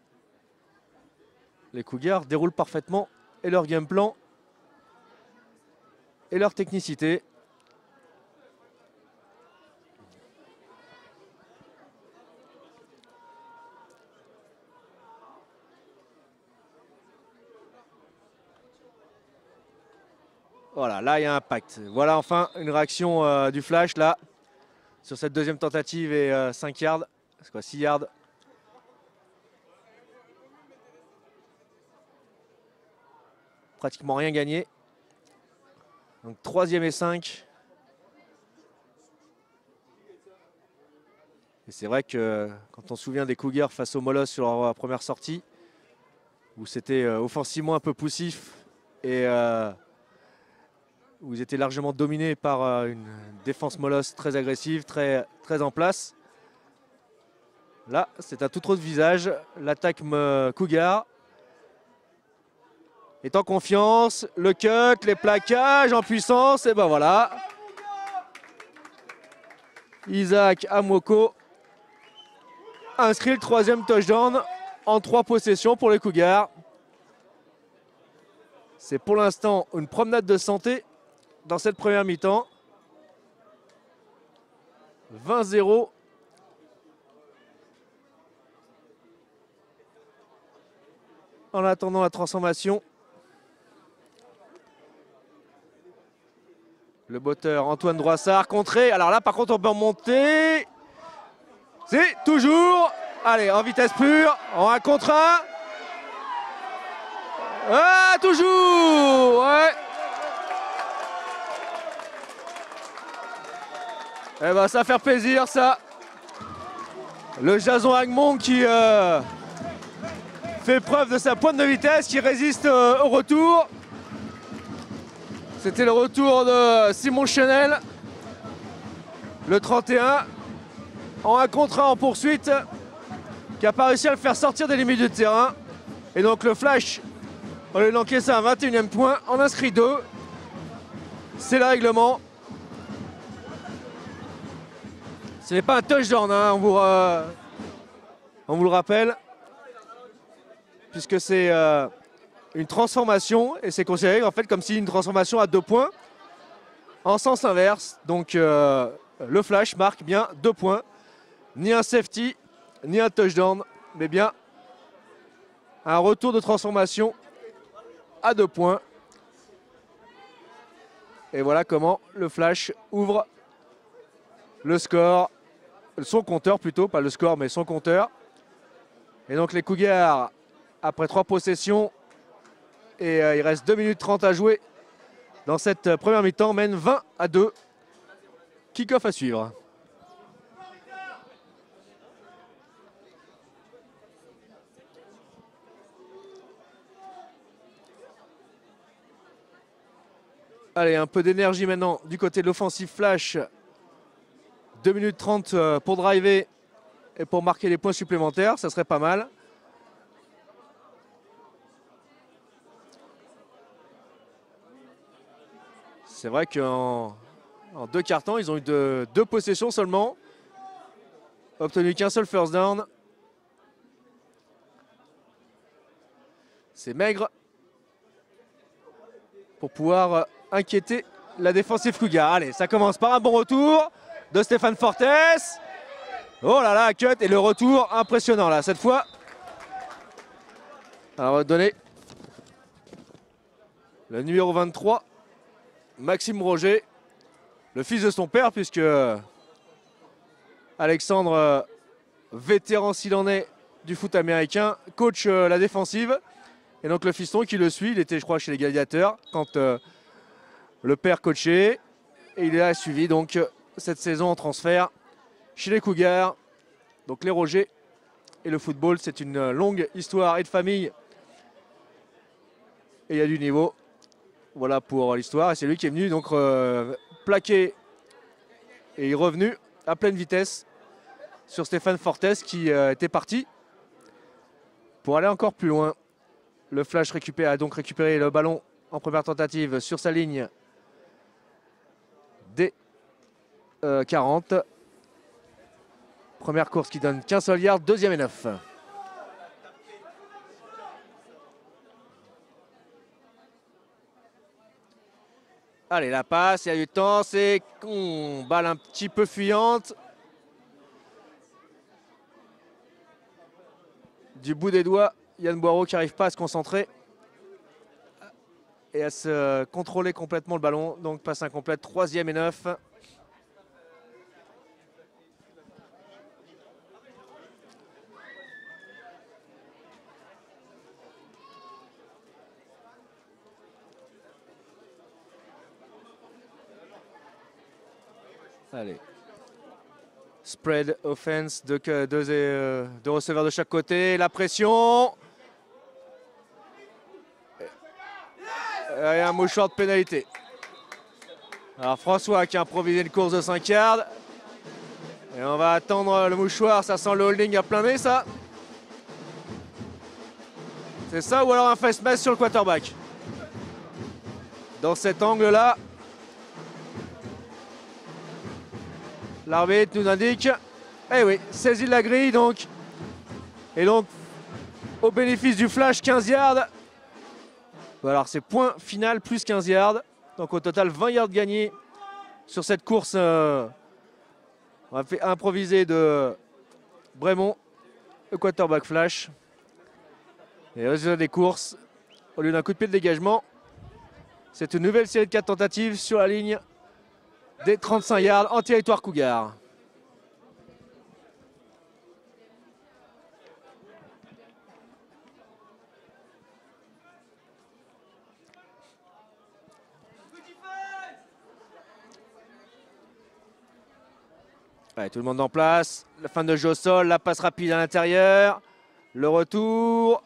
les Cougars déroulent parfaitement et leur game plan et leur technicité. Voilà, là il y a un impact. Voilà enfin une réaction du flash là sur cette deuxième tentative et 5 yards. C'est quoi, 6 yards. Pratiquement rien gagné. Donc 3e et 5. Et c'est vrai que quand on se souvient des Cougars face aux Molosses sur leur première sortie, où c'était offensivement un peu poussif et où ils étaient largement dominés par une défense Molosse très agressive, très en place. Là, c'est un tout autre visage. L'attaque Cougar est en confiance. Le cut, les plaquages en puissance. Et ben voilà. Isaac Amoko inscrit le 3e touchdown en 3 possessions pour les Cougars. C'est pour l'instant une promenade de santé dans cette première mi-temps. 20-0. En attendant la transformation. Le botteur Antoine Droissard contré. Alors là, par contre, on peut remonter. C'est toujours. Allez, en vitesse pure. En 1 contre 1. Ah, toujours. Ouais. Eh ben, ça va faire plaisir, ça. Le Jason Agmont qui fait preuve de sa pointe de vitesse, qui résiste au retour. C'était le retour de Simon Chenel, le 31, en 1 contre 1 en poursuite, qui n'a pas réussi à le faire sortir des limites du terrain. Et donc le flash, au lieu d'encaisser un 21e point, en inscrit 2. C'est le règlement. Ce n'est pas un touchdown, hein, on vous le rappelle, puisque c'est une transformation, et c'est considéré en fait comme si une transformation à 2 points en sens inverse. Donc le flash marque bien 2 points, ni un safety, ni un touchdown, mais bien un retour de transformation à 2 points. Et voilà comment le flash ouvre le score, son compteur plutôt, pas le score mais son compteur. Et donc les Cougars, après 3 possessions, et il reste 2 minutes 30 à jouer dans cette première mi-temps, mène 20-2. Kick-off à suivre. Allez, un peu d'énergie maintenant du côté de l'offensive Flash. 2 minutes 30 pour driver et pour marquer les points supplémentaires, ça serait pas mal. C'est vrai qu'en 2 cartons, ils ont eu 2 possessions seulement. Obtenu qu'un seul first down. C'est maigre pour pouvoir inquiéter la défensive Cougar. Allez, ça commence par un bon retour de Stéphane Fortes. Oh là là, cut et le retour impressionnant là cette fois. Alors on va donner le numéro 23, Maxime Roger, le fils de son père, puisque Alexandre, vétéran s'il en est du foot américain, coach la défensive. Et donc le fiston qui le suit, il était je crois chez les Gladiateurs quand le père coachait. Et il a suivi donc cette saison en transfert chez les Cougars. Donc les Rogers et le football, c'est une longue histoire et de famille. Et il y a du niveau. Voilà pour l'histoire. Et c'est lui qui est venu donc plaquer et est revenu à pleine vitesse sur Stéphane Fortes qui était parti pour aller encore plus loin. Le Flash a donc récupéré le ballon en première tentative sur sa ligne des 40. Première course qui donne qu'un seul yard, deuxième et 9. Allez, la passe, il y a du temps, c'est balle un petit peu fuyante. Du bout des doigts, Yann Boireau qui n'arrive pas à se concentrer et à se contrôler complètement le ballon. Donc passe incomplète, troisième et 9. Allez. Spread offense, deux receveurs de chaque côté. La pression. Et un mouchoir de pénalité. Alors François qui a improvisé une course de 5 yards. Et on va attendre le mouchoir. Ça sent le holding à plein nez, ça. C'est ça ou alors un face mask sur le quarterback. Dans cet angle-là. L'arbitre nous indique, eh oui, saisie de la grille donc. Et donc, au bénéfice du flash, 15 yards. Alors c'est point final, plus 15 yards. Donc au total, 20 yards gagnés sur cette course. On a fait improviser de Brémond, le quarterback flash. Et résultat des courses, au lieu d'un coup de pied de dégagement, c'est une nouvelle série de 4 tentatives sur la ligne des 35 yards en territoire Cougar. Allez, tout le monde en place. La fin de jeu au sol, la passe rapide à l'intérieur. Le retour.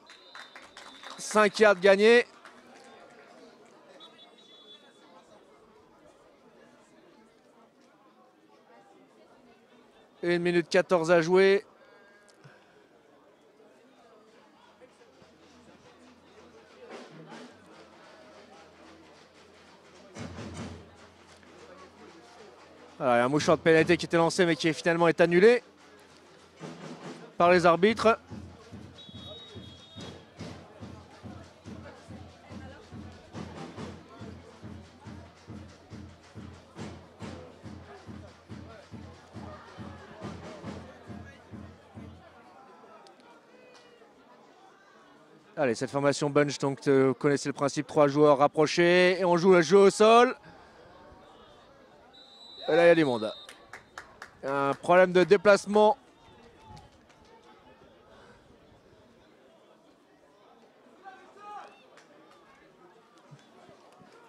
5 yards gagnés. Et 1 minute 14 à jouer. Alors, il y a un mouchoir de pénalité qui était lancé mais qui finalement est annulé par les arbitres. Allez, cette formation bunch, donc vous connaissez le principe, 3 joueurs rapprochés et on joue le jeu au sol. Et là, il y a du monde. Un problème de déplacement.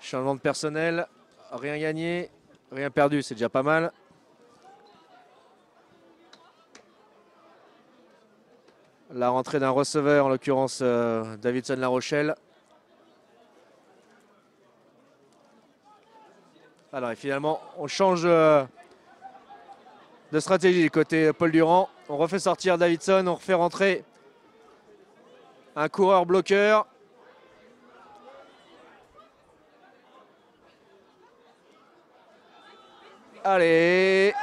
Changement de personnel, rien gagné, rien perdu, c'est déjà pas mal. La rentrée d'un receveur, en l'occurrence Davidson La Rochelle. Alors et finalement, on change de stratégie du côté Paul Durand. On refait sortir Davidson, on refait rentrer un coureur bloqueur. Allez.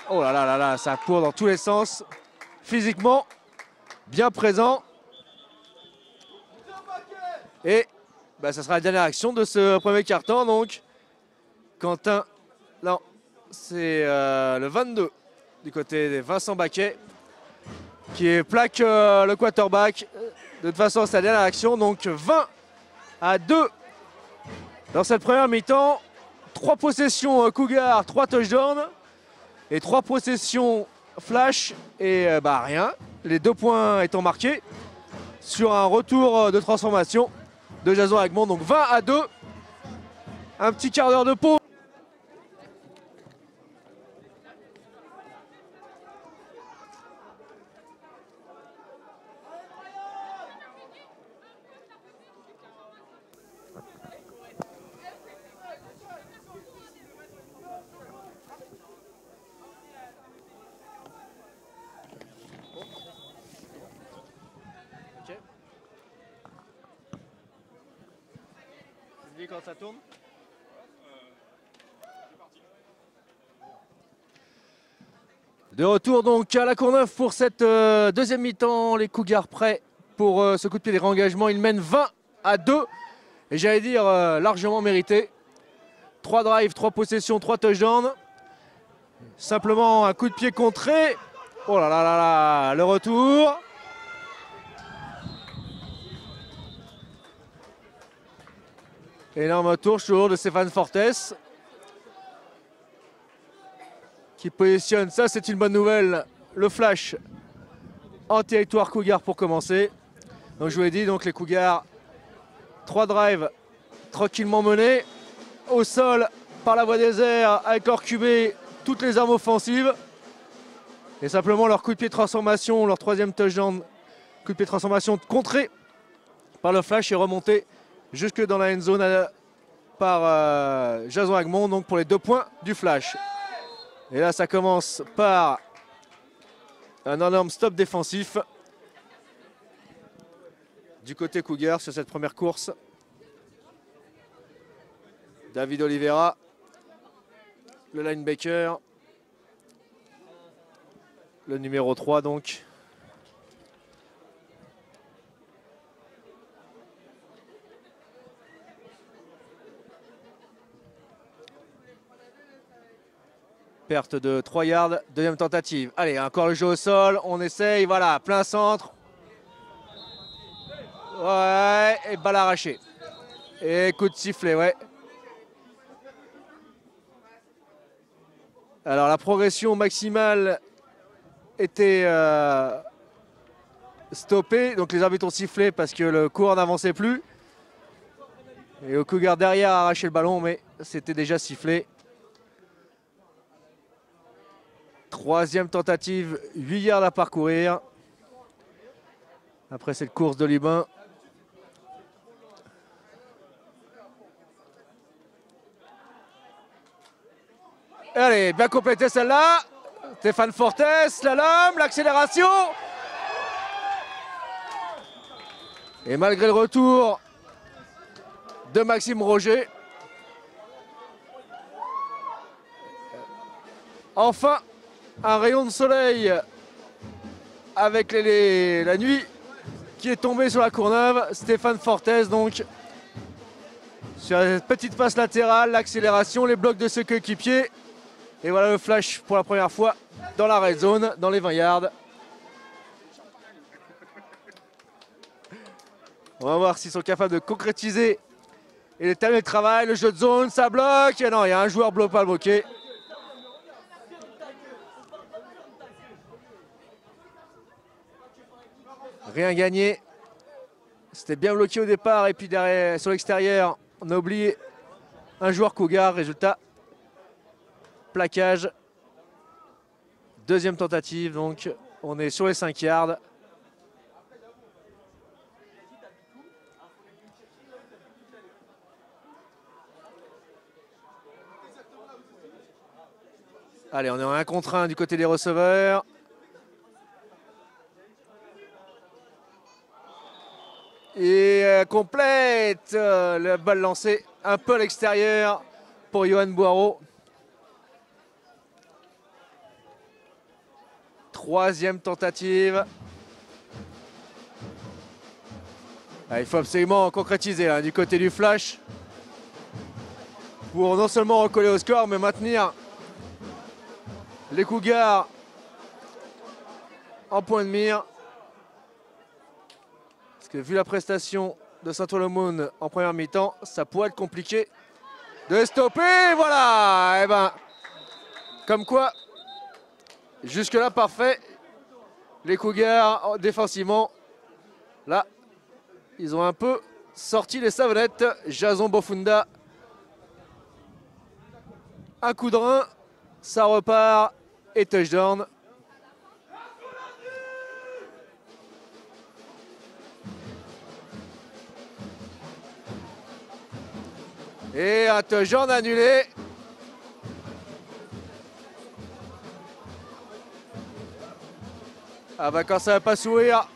Oh là là là là, ça court dans tous les sens. Physiquement, bien présent. Et bah, ça sera la dernière action de ce premier quart-temps. Donc, Quentin, non, c'est le 22 du côté de Vincent Baquet qui plaque le quarterback. De toute façon, c'est la dernière action. Donc, 20-2 dans cette première mi-temps. 3 possessions Cougar, 3 touchdowns et 3 possessions Flash et rien. Les 2 points étant marqués sur un retour de transformation de Jason Agmond. Donc 20-2. Un petit quart d'heure de pause. Quand ça tourne. De retour donc à la Courneuve pour cette deuxième mi-temps. Les Cougars prêts pour ce coup de pied des réengagements. Ils mènent 20-2 et j'allais dire largement mérité. 3 drives, 3 possessions, 3 touchdowns. Simplement un coup de pied contré. Oh là là là là, le retour. Énorme touche toujours de Stéphane Fortes qui positionne, ça c'est une bonne nouvelle, le flash en territoire Cougar pour commencer. Donc je vous l'ai dit, donc les Cougars, 3 drives tranquillement menés, au sol par la voie des airs avec leur QB, toutes les armes offensives. Et simplement leur coup de pied de transformation, leur 3e touchdown, coup de pied de transformation contré par le flash et remonté jusque dans la end zone par Jason Agmond, donc pour les 2 points du flash. Et là, ça commence par un énorme stop défensif du côté Cougar sur cette première course. David Oliveira, le linebacker, le numéro 3 donc. Perte de 3 yards, deuxième tentative. Allez, encore le jeu au sol, on essaye, voilà, plein centre. Ouais, et balle arrachée. Et coup de sifflet, ouais. Alors la progression maximale était stoppée, donc les arbitres ont sifflé parce que le coureur n'avançait plus. Et le Cougar derrière a arraché le ballon, mais c'était déjà sifflé. 3e tentative, 8 yards à parcourir. Après cette course de Lubin. Allez, bien complété celle-là. Stéphane Fortes, la lame, l'accélération. Et malgré le retour de Maxime Roger, enfin un rayon de soleil avec la nuit qui est tombée sur la Courneuve. Stéphane Fortes donc sur cette petite passe latérale, l'accélération, les blocs de ses coéquipiers. Et voilà le flash pour la première fois dans la red zone, dans les 20 yards. On va voir s'ils sont capables de concrétiser et de terminer le travail. Le jeu de zone, ça bloque. Et non, il y a un joueur pas bloqué. Rien gagné. C'était bien bloqué au départ et puis derrière, sur l'extérieur, on a oublié un joueur Cougar. Résultat, plaquage. Deuxième tentative, donc on est sur les 5 yards. Allez, on est en 1 contre 1 du côté des receveurs. Et complète la balle lancée un peu à l'extérieur pour Johan Boireau. 3e tentative. Ah, il faut absolument concrétiser hein, du côté du Flash pour non seulement recoller au score mais maintenir les Cougars en point de mire. Parce que vu la prestation de Saint-Olomoun en première mi-temps, ça pourrait être compliqué de stopper. Voilà. Et ben, comme quoi, jusque-là parfait. Les Cougars défensivement, là, ils ont un peu sorti les savonnettes. Jason Bofunda, un coup de rein, ça repart et touchdown. Et un touchdown annulé. Ah bah quand ça va pas sourire.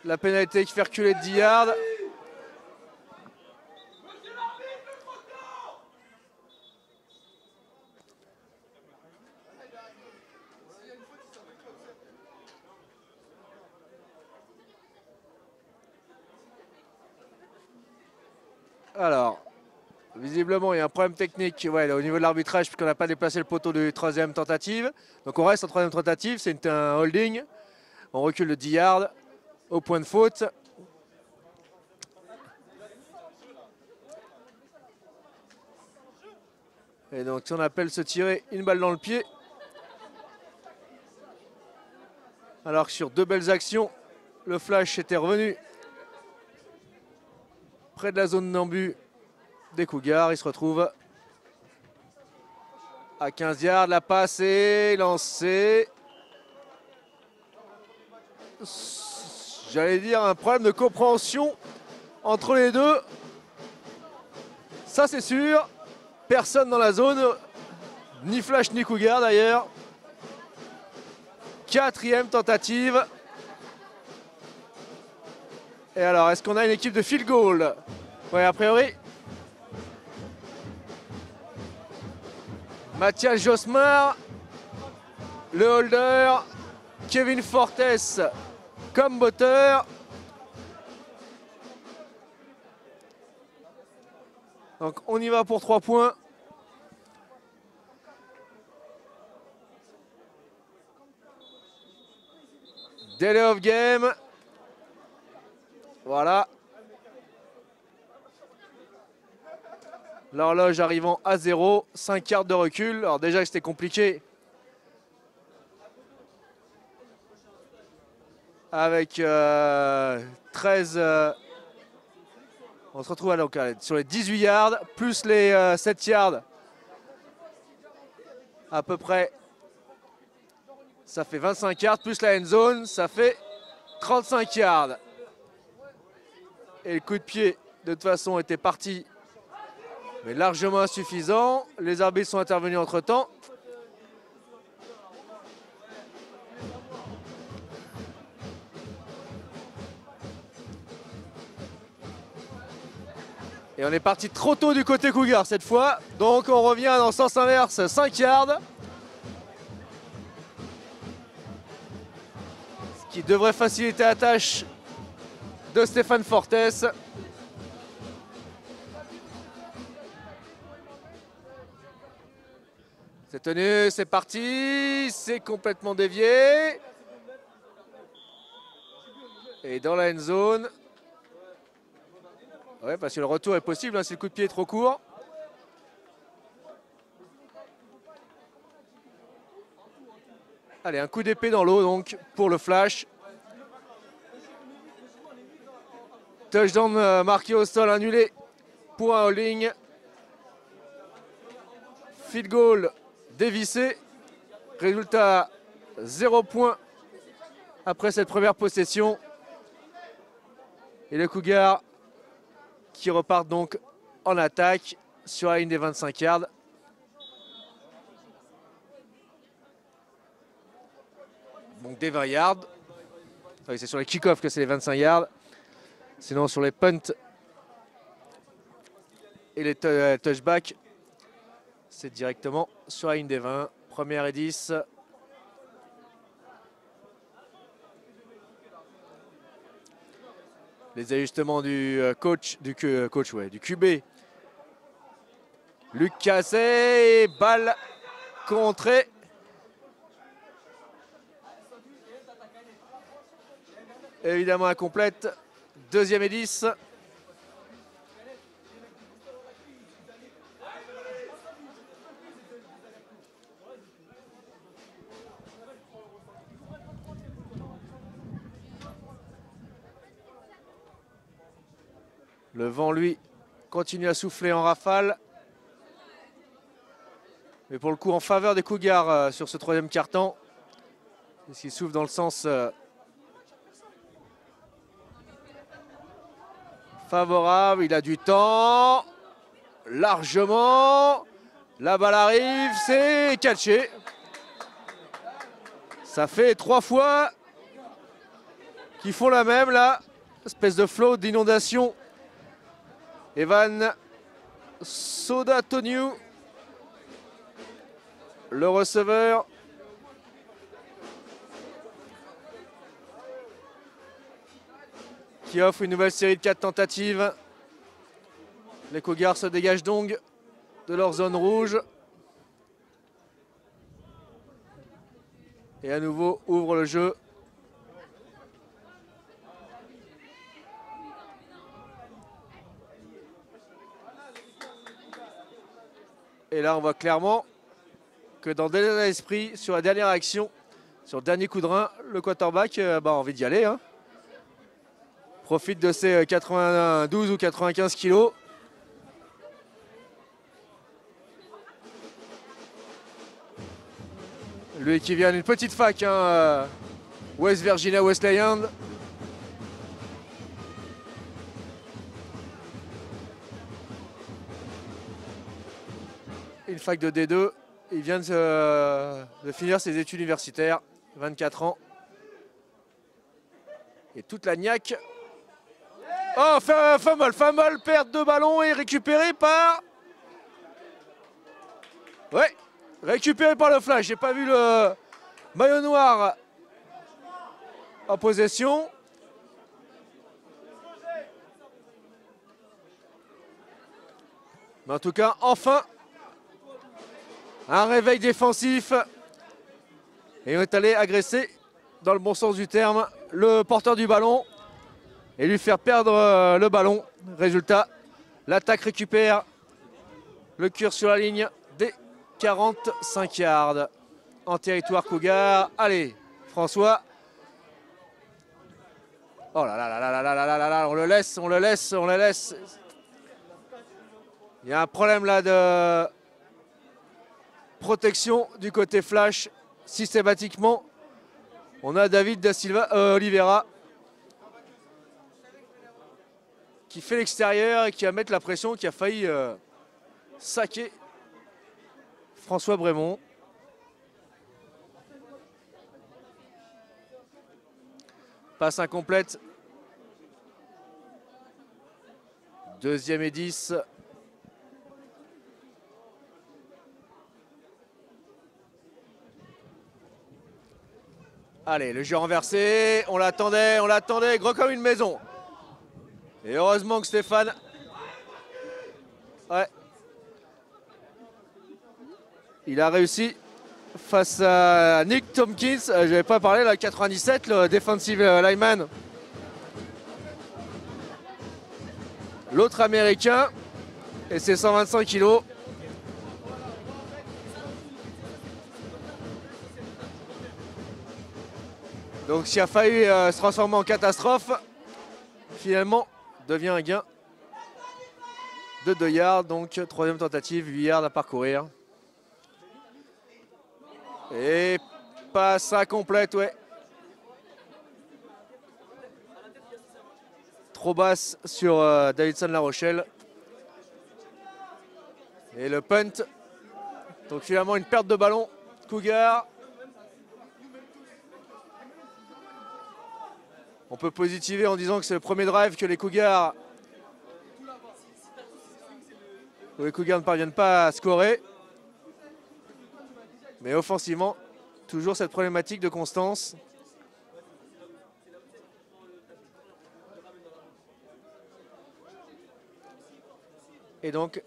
La pénalité qui fait reculer de 10 yards. Alors, visiblement, il y a un problème technique au niveau de l'arbitrage puisqu'on n'a pas déplacé le poteau de 3e tentative. Donc on reste en 3e tentative, c'est un holding. On recule de 10 yards au point de faute. Et donc si on appelle se tirer une balle dans le pied. Alors que sur 2 belles actions, le Flash était revenu près de la zone d'embut des Cougars. Il se retrouve à 15 yards. La passe est lancée. J'allais dire un problème de compréhension entre les deux. Ça c'est sûr. Personne dans la zone. Ni Flash ni Cougar d'ailleurs. 4e tentative. Et alors, est-ce qu'on a une équipe de field goal? Oui, a priori. Mathias Josmar, le holder, Kevin Fortes comme botteur. Donc on y va pour 3 points. Delay of game. Voilà. L'horloge arrivant à 0, 5 yards de recul. Alors déjà que c'était compliqué. Avec 13... on se retrouve donc sur les 18 yards, plus les 7 yards. À peu près. Ça fait 25 yards, plus la end zone, ça fait 35 yards. Et le coup de pied, de toute façon, était parti, mais largement insuffisant. Les arbitres sont intervenus entre-temps. Et on est parti trop tôt du côté Cougar cette fois. Donc on revient dans le sens inverse, 5 yards. Ce qui devrait faciliter la tâche de Stéphane Fortes. C'est tenu, c'est parti, c'est complètement dévié. Et dans la end zone. Ouais, parce que le retour est possible hein, si le coup de pied est trop court. Allez, un coup d'épée dans l'eau donc pour le Flash. Touchdown marqué au sol, annulé pour un holding. Field goal dévissé. Résultat 0 points après cette première possession. Et le Cougar qui repartent donc en attaque sur la ligne des 25 yards. Donc des 20 yards. Oui, c'est sur les kick-offs que c'est les 25 yards. Sinon sur les punts et les touchbacks, c'est directement sur la ligne des 20. Première et 10. Les ajustements du du QB. Luc Cassé, balle contrée. Évidemment incomplète. Deuxième et 10. Le vent, lui, continue à souffler en rafale. Mais pour le coup, en faveur des Cougars sur ce troisième quart-temps. Puisqu'il souffle dans le sens favorable. Il a du temps. Largement. La balle arrive. C'est catché. Ça fait 3 fois qu'ils font la même là. Espèce de flot d'inondation. Evan Sodatoniu, le receveur. Qui offre une nouvelle série de 4 tentatives. Les Cougars se dégagent donc de leur zone rouge. Et à nouveau ouvre le jeu. Et là, on voit clairement que dans l'état d'esprit, sur la dernière action, sur le dernier coup de rein, le quarterback a envie d'y aller. Hein. Profite de ses 92 ou 95 kilos. Lui qui vient d'une petite fac, hein, West Virginia Wesleyan. Une fac de D2. Il vient de finir ses études universitaires, 24 ans. Et toute la niaque. Oh, fumble, perte de ballon et récupéré par... Ouais, récupéré par le flash. J'ai pas vu le maillot noir en possession. Mais en tout cas, enfin, un réveil défensif. Et on est allé agresser, dans le bon sens du terme, le porteur du ballon et lui faire perdre le ballon. Résultat, l'attaque récupère le cure sur la ligne des 45 yards en territoire Cougar. Allez, François. Oh là là là là là là là là là, on le laisse. Il y a un problème là de protection du côté flash. Systématiquement, on a David Da Silva, Oliveira qui fait l'extérieur et qui va mettre la pression, qui a failli saquer François Brémond. Passe incomplète. Deuxième et 10. Allez, le jeu renversé, on l'attendait, gros comme une maison. Et heureusement que Stéphane... Ouais. Il a réussi face à Nick Tompkins. Je n'avais pas parlé, là, 97, le defensive lineman. L'autre américain. Et c'est 125 kilos. Donc, s'il a failli se transformer en catastrophe, finalement, devient un gain de 2 yards. Donc, troisième tentative, 8 yards à parcourir. Et passe incomplète, ouais. trop basse sur Davidson La Rochelle. Et le punt. Donc finalement une perte de ballon. Cougar. On peut positiver en disant que c'est le premier drive que les Cougars ne parviennent pas à scorer. Mais offensivement, toujours cette problématique de constance. Et donc,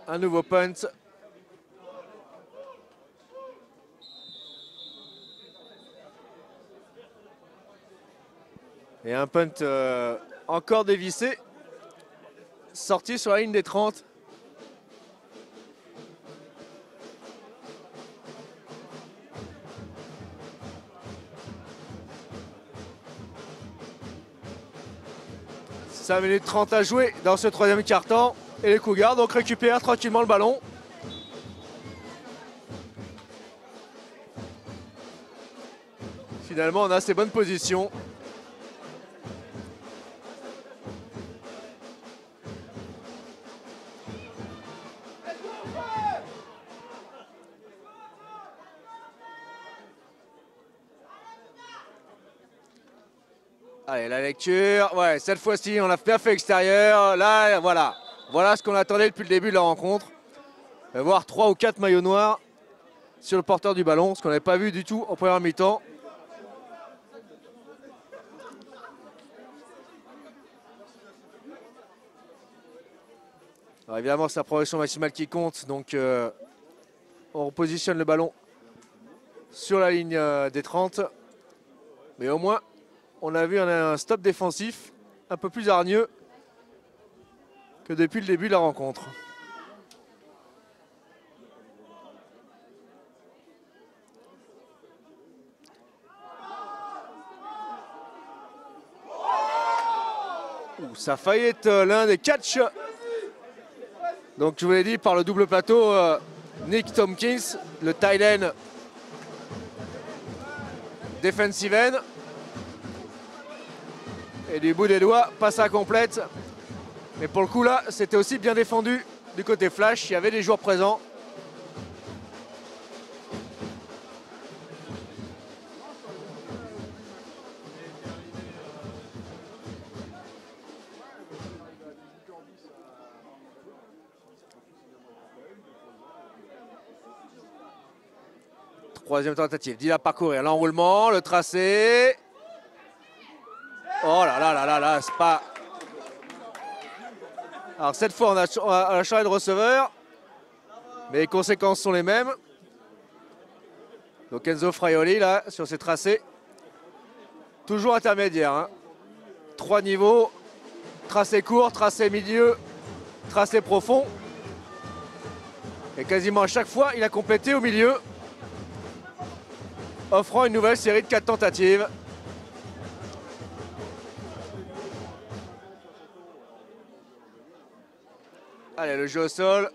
un nouveau punt. Et un punt encore dévissé. Sorti sur la ligne des 30. « 5 minutes 30 à jouer dans ce troisième quart-temps. Et les Cougars donc récupèrent tranquillement le ballon. Finalement, on a ces bonnes positions. Allez, la lecture. Ouais, cette fois-ci, on a bien fait extérieur. Là, voilà. Voilà ce qu'on attendait depuis le début de la rencontre. Voir 3 ou 4 maillots noirs sur le porteur du ballon, ce qu'on n'avait pas vu du tout en première mi-temps. Alors évidemment, c'est la progression maximale qui compte. Donc, on repositionne le ballon sur la ligne des 30. Mais au moins, on a vu un stop défensif un peu plus hargneux que depuis le début de la rencontre. Ça a failli être l'un des catchs. Donc je vous l'ai dit, par le double plateau, Nick Tompkins, le tight end defensive end. Et du bout des doigts, passe à complète. Mais pour le coup là, c'était aussi bien défendu du côté flash. Il y avait des joueurs présents. Troisième tentative, d'il a parcourir l'enroulement, le tracé. Oh là là là là là, c'est pas... Alors cette fois, on a changé de receveur, mais les conséquences sont les mêmes. Donc Enzo Fraioli, là, sur ses tracés, toujours intermédiaire. Hein. 3 niveaux, tracé court, tracé milieu, tracé profond. Et quasiment à chaque fois, il a complété au milieu, offrant une nouvelle série de 4 tentatives. Allez, le jeu au sol.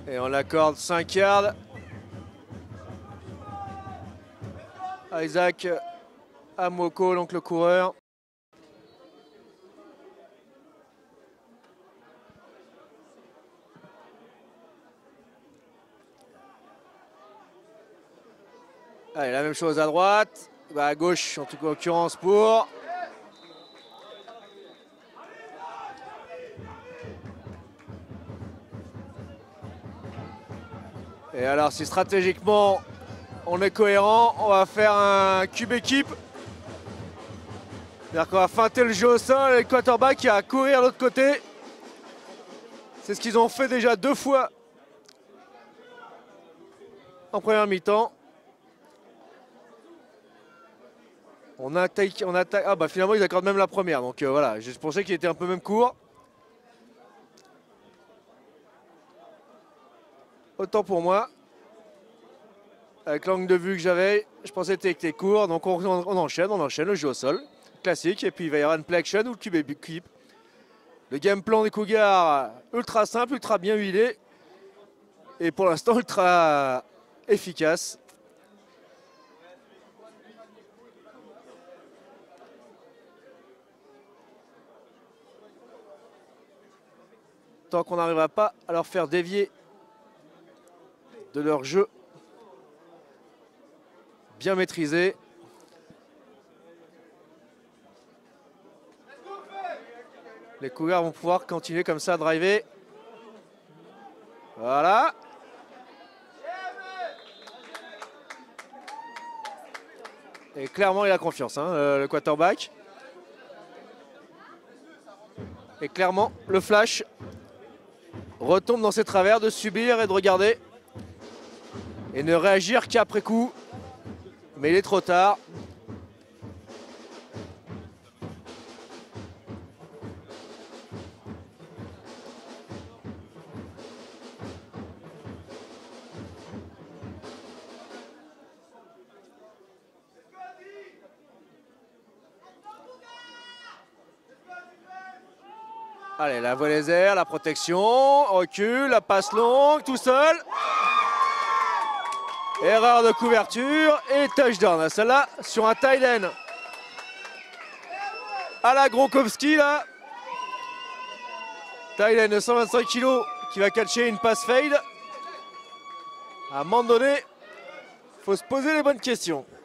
Et on l'accorde 5 yards. Isaac Amoko, donc le coureur. Allez, la même chose à droite. Bah, à gauche, en toute l'occurrence, pour... Et alors, si stratégiquement, on est cohérent, on va faire un cube équipe. C'est-à-dire qu'on va feinter le jeu au sol et le quarterback qui va courir de l'autre côté. C'est ce qu'ils ont fait déjà 2 fois en première mi-temps. On attaque. Ah bah finalement ils accordent même la première. Donc voilà, je pensais qu'il était un peu même court. Autant pour moi. Avec l'angle de vue que j'avais, je pensais que c'était court. Donc on enchaîne le jeu au sol. classique. Et puis il va y avoir une play action ou le cube et keep. Le game plan des Cougars, ultra simple, ultra bien huilé. Et pour l'instant, ultra efficace. Tant qu'on n'arrivera pas à leur faire dévier de leur jeu bien maîtrisé. Les Cougars vont pouvoir continuer comme ça à driver. Voilà. Et clairement, il a confiance, hein, le quarterback. Et clairement, le flash retombe dans ses travers de subir et de regarder. Et ne réagir qu'après coup. Mais il est trop tard. Allez, la voie les airs, la protection, recul, la passe longue, tout seul. Erreur de couverture et touchdown. Celle-là sur un tight end. À la Gronkowski, là. Tight end de 125 kg qui va catcher une passe fade. À un moment donné, il faut se poser les bonnes questions. «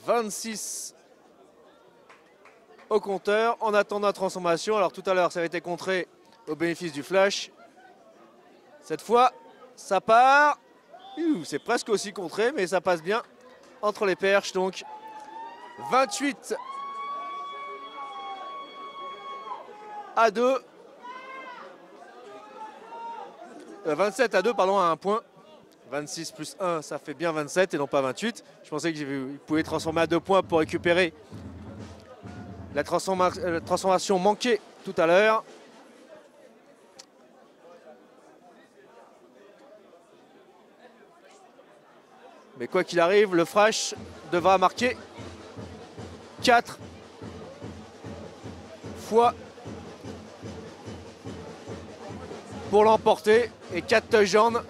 26 au compteur en attendant la transformation. Alors tout à l'heure, ça avait été contré au bénéfice du flash. Cette fois, ça part. C'est presque aussi contré, mais ça passe bien entre les perches. Donc 28 à 2. 27 à 2, pardon, à un point. 26 plus 1, ça fait bien 27 et non pas 28. Je pensais qu'il pouvait transformer à 2 points pour récupérer la transformation manquée tout à l'heure. Mais quoi qu'il arrive, le flash devra marquer 4 fois pour l'emporter et 4 touchdowns.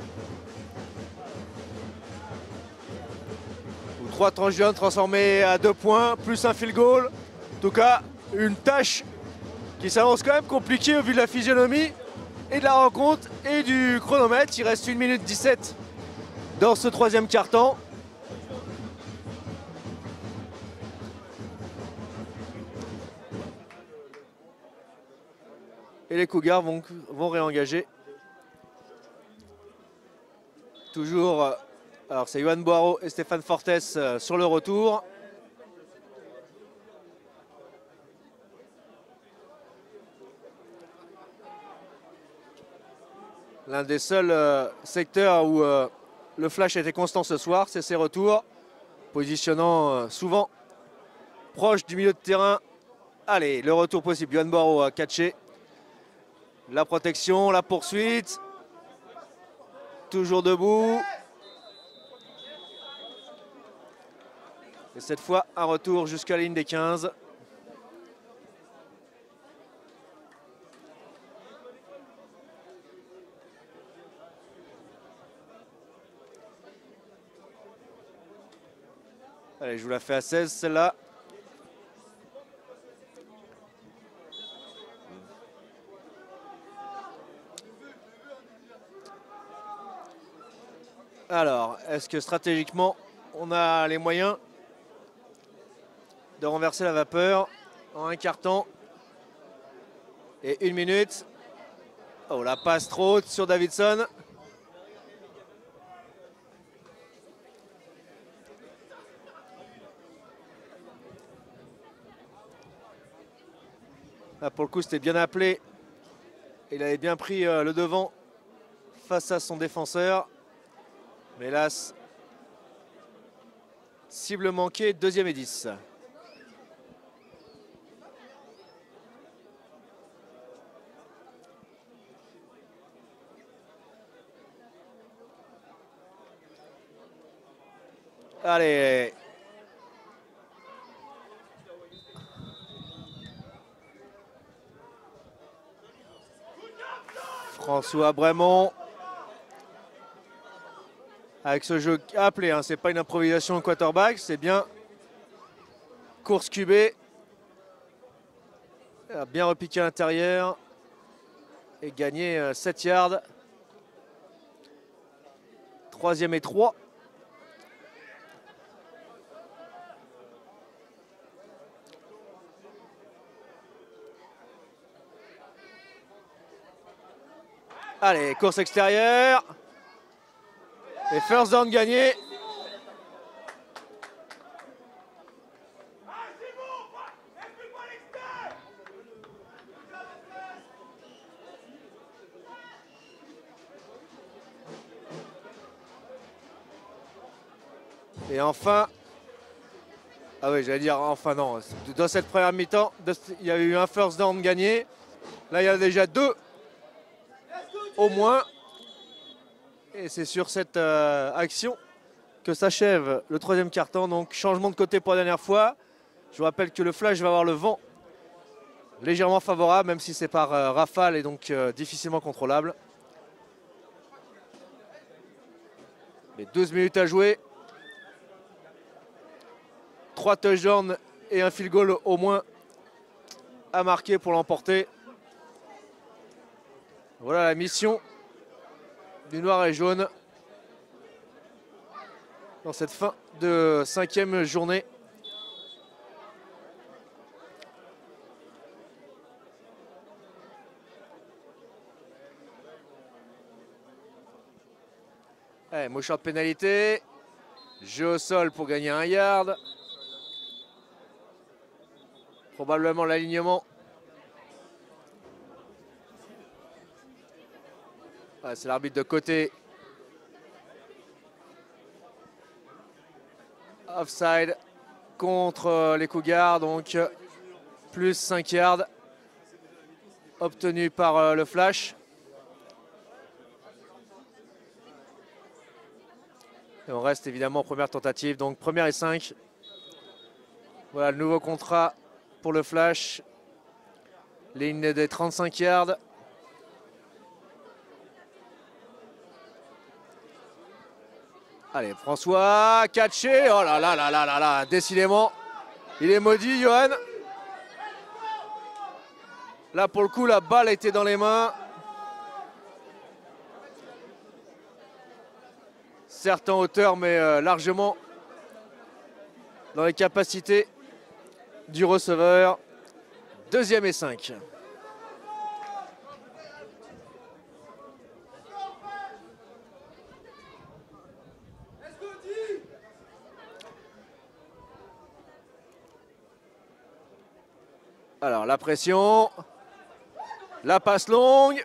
3 touchdowns transformés à 2 points, plus un field goal. En tout cas, une tâche qui s'avance quand même compliquée au vu de la physionomie et de la rencontre et du chronomètre. Il reste 1 minute 17 dans ce troisième quart-temps. Et les Cougars vont réengager. Toujours, alors c'est Yohan Boiro et Stéphane Fortes sur le retour. L'un des seuls secteurs où le flash a été constant ce soir, c'est ses retours, positionnant souvent proche du milieu de terrain. Allez, le retour possible, Yohan Boiro a catché. La protection, la poursuite. Toujours debout. Et cette fois, un retour jusqu'à la ligne des 15. Allez, je vous la fais à 16, celle-là. Alors, est-ce que stratégiquement, on a les moyens de renverser la vapeur en un quart-temps et 1 minute? Oh, la passe trop haute sur Davidson. Là, pour le coup, c'était bien appelé. Il avait bien pris le devant face à son défenseur. Mais hélas, cible manquée, 2e et 10. Allez. François Brémond. Avec ce jeu appelé, hein, c'est pas une improvisation quarterback, c'est bien course QB. Il a bien repiqué à l'intérieur et gagné 7 yards. 3e et 3. Allez, course extérieure. Et first down gagné. Et enfin, ah oui, j'allais dire enfin non, dans cette première mi-temps, il y a eu un first down gagné. Là, il y a déjà 2 au moins. Et c'est sur cette action que s'achève le 3e quart-temps. Donc changement de côté pour la dernière fois. Je vous rappelle que le flash va avoir le vent légèrement favorable, même si c'est par rafale et donc difficilement contrôlable. Mais 12 minutes à jouer. 3 touchdowns et un field goal au moins à marquer pour l'emporter. Voilà la mission du noir et jaune dans cette fin de 5e journée. Allez, motion de pénalité. Jeu au sol pour gagner 1 yard. Probablement l'alignement. C'est l'arbitre de côté. Offside contre les Cougars, donc plus 5 yards obtenu par le flash. Et on reste évidemment en première tentative, donc 1er et 5. Voilà le nouveau contrat pour le flash. Ligne des 35 yards. Allez, François, catché. Oh là là là là là là, décidément, il est maudit, Johan. Là, pour le coup, la balle était dans les mains. Certes en hauteur, mais largement dans les capacités du receveur. 2e et 5. Alors la pression, la passe longue,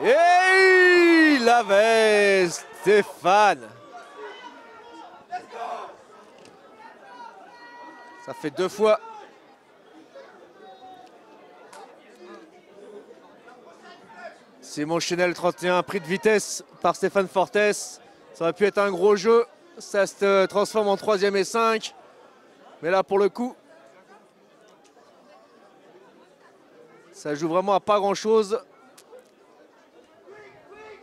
et il avait Stéphane. Ça fait 2 fois. Simon Chenel, 31, pris de vitesse par Stéphane Fortes. Ça aurait pu être un gros jeu. Ça se transforme en 3e et 5. Mais là, pour le coup, ça joue vraiment à pas grand-chose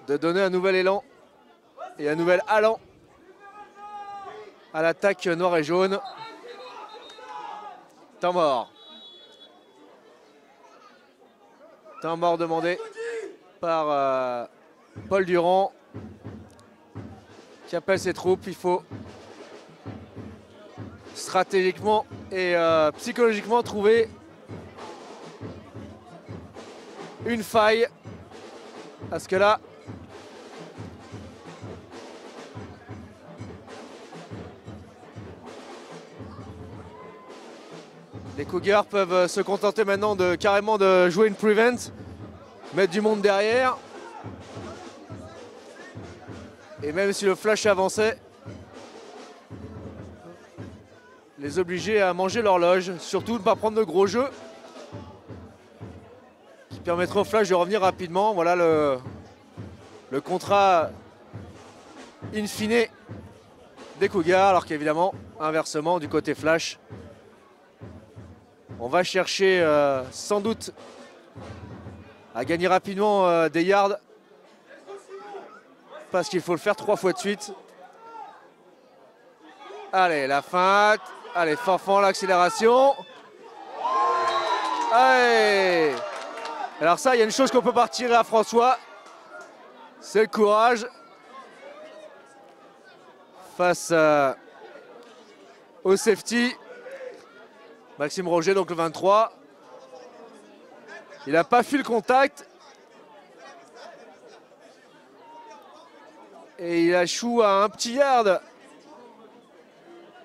de donner un nouvel élan et un nouvel allant à l'attaque noire et jaune. Temps mort. Temps mort demandé par Paul Durand qui appelle ses troupes. Il faut stratégiquement et psychologiquement trouver une faille, parce que là, les Cougars peuvent se contenter maintenant de carrément de jouer une prevent, mettre du monde derrière. Et même si le flash avançait, les obliger à manger l'horloge, surtout ne pas prendre de gros jeux qui permettra au flash de revenir rapidement. Voilà le contrat in fine des Cougars, alors qu'évidemment, inversement, du côté Flash, on va chercher sans doute à gagner rapidement des yards, parce qu'il faut le faire 3 fois de suite. Allez, la feinte. Allez, Fanfan, l'accélération. Allez. Alors ça, il y a une chose qu'on peut pas retirer à François, c'est le courage face au safety. Maxime Roger, donc le 23. Il n'a pas fui le contact. Et il a chou à un petit yard.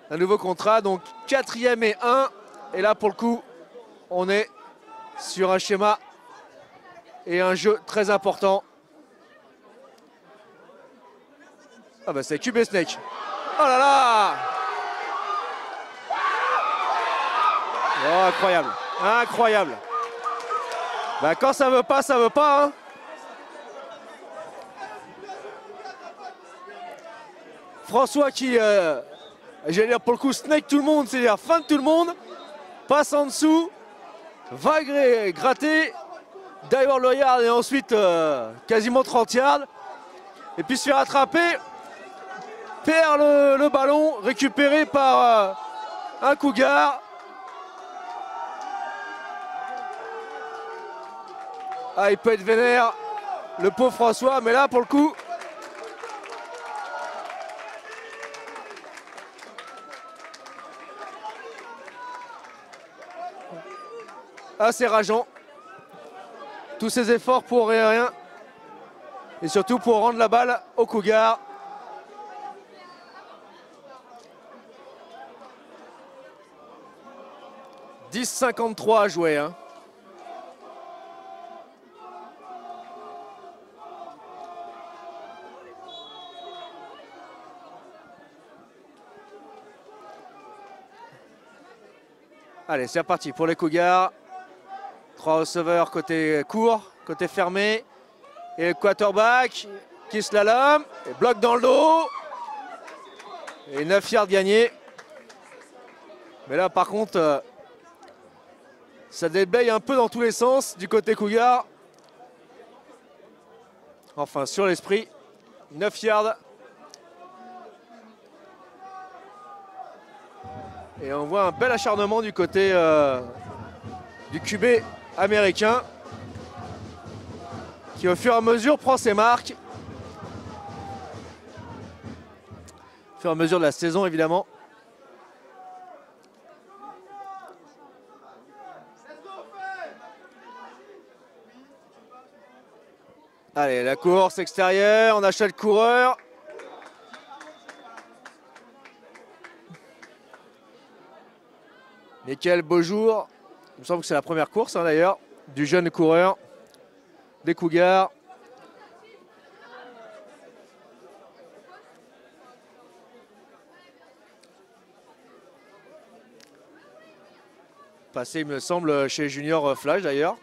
Un nouveau contrat, donc 4e et 1. Et là, pour le coup, on est sur un schéma et un jeu très important. Ah bah c'est QB Snake. Oh là là! Oh, incroyable, incroyable. Bah quand ça veut pas, ça veut pas. Hein. François qui, j'allais dire pour le coup, snake tout le monde, c'est-à-dire fin de tout le monde, passe en dessous, va gratter, diver le yard et ensuite quasiment 30 yards. Et puis se fait rattraper, perd le ballon, récupéré par un Cougar. Ah, il peut être vénère, le pauvre François, mais là pour le coup, assez rageant. Tous ces efforts pour rien. Et surtout pour rendre la balle au Cougar. « 10-53 à jouer. Hein. Allez, c'est reparti pour les Cougars. 3 receveurs côté court, côté fermé. Et le quarterback qui slalom, et bloque dans le dos. Et 9 yards gagnés. Mais là, par contre, ça déblaye un peu dans tous les sens du côté Cougar. Enfin, sur l'esprit. 9 yards. Et on voit un bel acharnement du côté du QB américain, qui au fur et à mesure prend ses marques. Au fur et à mesure de la saison, évidemment. Allez, la course extérieure, on achète le coureur. Michael Beaujour, il me semble que c'est la première course hein, d'ailleurs, du jeune coureur des Cougars. Passé, il me semble, chez Junior Flash d'ailleurs.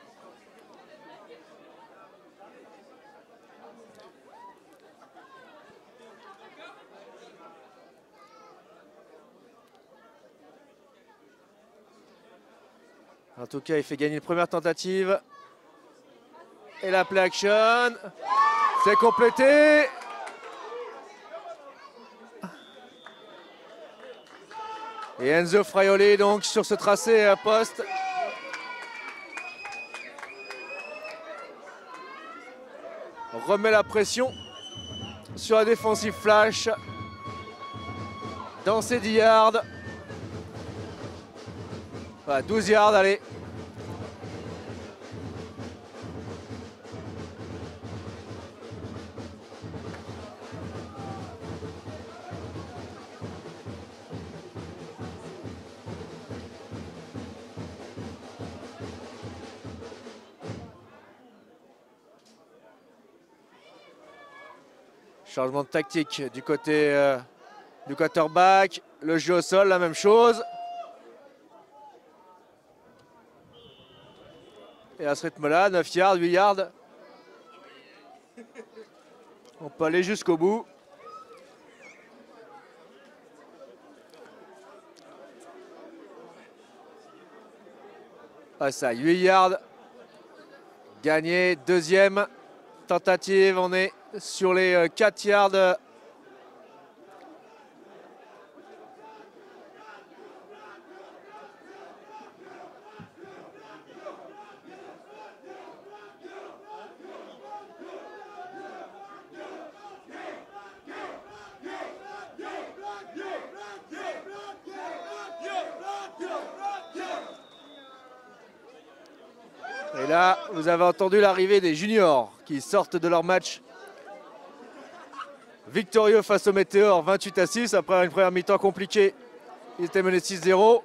En tout cas, il fait gagner une première tentative. Et la play action. C'est complété. Et Enzo Fraioli donc sur ce tracé poste. On remet la pression sur la défensive Flash. Dans ses 10 yards. Voilà, 12 yards, allez. Changement de tactique du côté du quarterback. Le jeu au sol, la même chose. Et à ce rythme-là, 9 yards, 8 yards. On peut aller jusqu'au bout. Ah ça, 8 yards. Gagné. Deuxième tentative. On est sur les 4 yards. Et là, vous avez entendu l'arrivée des juniors qui sortent de leur match victorieux face au Météor, 28-6, après une première mi-temps compliquée. Ils étaient menés 6-0,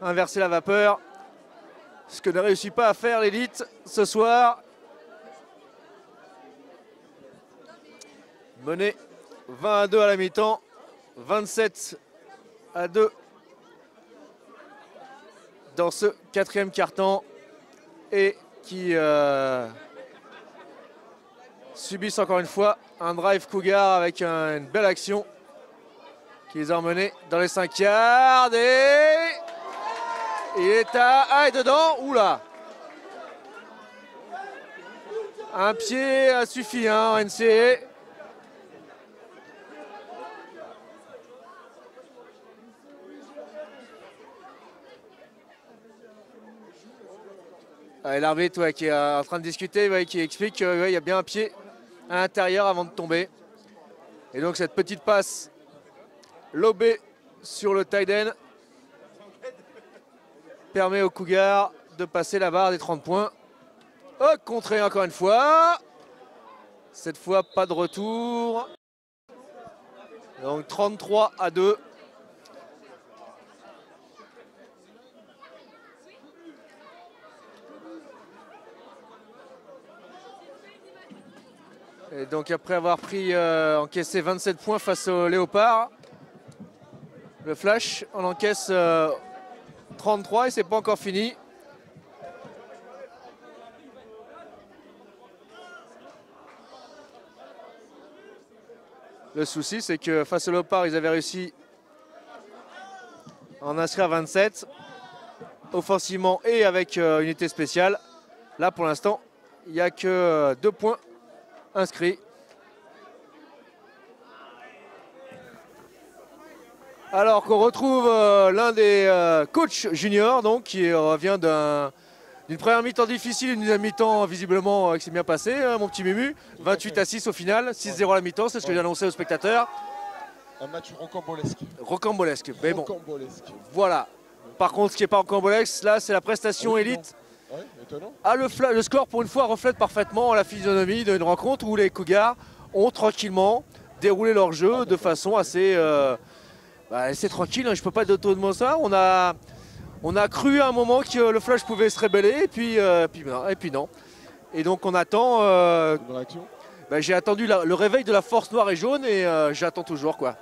inverser la vapeur, ce que ne réussit pas à faire l'élite ce soir. Mené 20-2 à la mi-temps, 27-2 dans ce quatrième quart-temps. Et qui subissent encore une fois un drive Cougar avec une belle action qui les a emmenés dans les 5 yards et il est à... Ah, et dedans, oula. Un pied a suffi hein, en NCA. L'arbitre qui est en train de discuter, qui explique qu'il y a bien un pied à l'intérieur avant de tomber. Et donc cette petite passe lobée sur le tight end permet aux Cougars de passer la barre des 30 points. Oh, contré encore une fois. Cette fois, pas de retour. Donc 33-2. Et donc après avoir encaissé 27 points face au Léopard, le Flash en encaisse 33 et c'est pas encore fini. Le souci c'est que face au Léopard ils avaient réussi à en inscrire 27 offensivement et avec unité spéciale. Là pour l'instant il n'y a que 2 points inscrit. Alors qu'on retrouve l'un des coachs juniors donc, qui revient d'une première mi-temps difficile, une deuxième mi-temps visiblement qui s'est bien passée, hein, mon petit Mumu. 28-6 au final, 6-0 à la mi-temps, c'est ce que j'ai annoncé aux spectateurs. Un match rocambolesque. Rocambolesque, mais bon. Rocambolesque. Voilà. Par contre, ce qui n'est pas rocambolesque, là, c'est la prestation élite. Ouais, étonnant. Ah, le score, pour une fois, reflète parfaitement la physionomie d'une rencontre où les Cougars ont tranquillement déroulé leur jeu de façon assez tranquille. Hein, je ne peux pas dire autrement ça. On a cru à un moment que le Flash pouvait se rébeller, et puis non. Et donc on attend. Une réaction. J'ai attendu le réveil de la force noire et jaune et j'attends toujours quoi.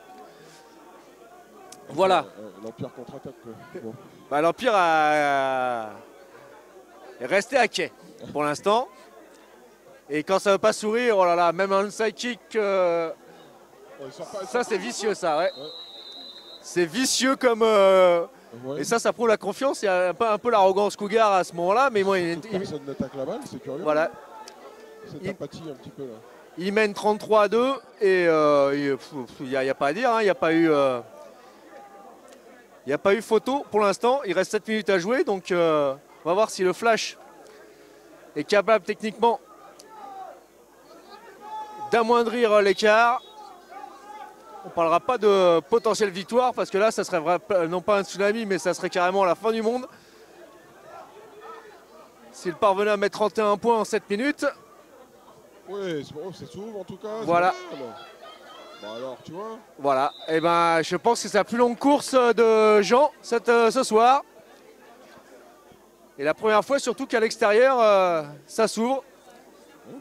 Voilà. L'Empire contre-attaque. Bon. L'Empire est resté à quai pour l'instant. Et quand ça ne veut pas sourire, oh là là, même un sidekick, ça c'est vicieux ça, ouais. C'est vicieux comme... Et ça prouve la confiance, il y a un peu l'arrogance Cougar à ce moment-là, mais moi... Personne n'attaque la balle, c'est curieux. Voilà. C'est apathie un petit peu là. Il mène 33-2 et il n'y a pas à dire, hein, il n'y a pas eu... Il n'y a pas eu photo pour l'instant, il reste 7 minutes à jouer, donc on va voir si le Flash est capable techniquement d'amoindrir l'écart. On ne parlera pas de potentielle victoire parce que là, ça serait non pas un tsunami, mais ça serait carrément la fin du monde. S'il parvenait à mettre 31 points en 7 minutes. Oui, ça s'ouvre en tout cas. Voilà. Bon alors, tu vois. Voilà. Et je pense que c'est la plus longue course de Jean ce soir. Et la première fois surtout qu'à l'extérieur, ça s'ouvre.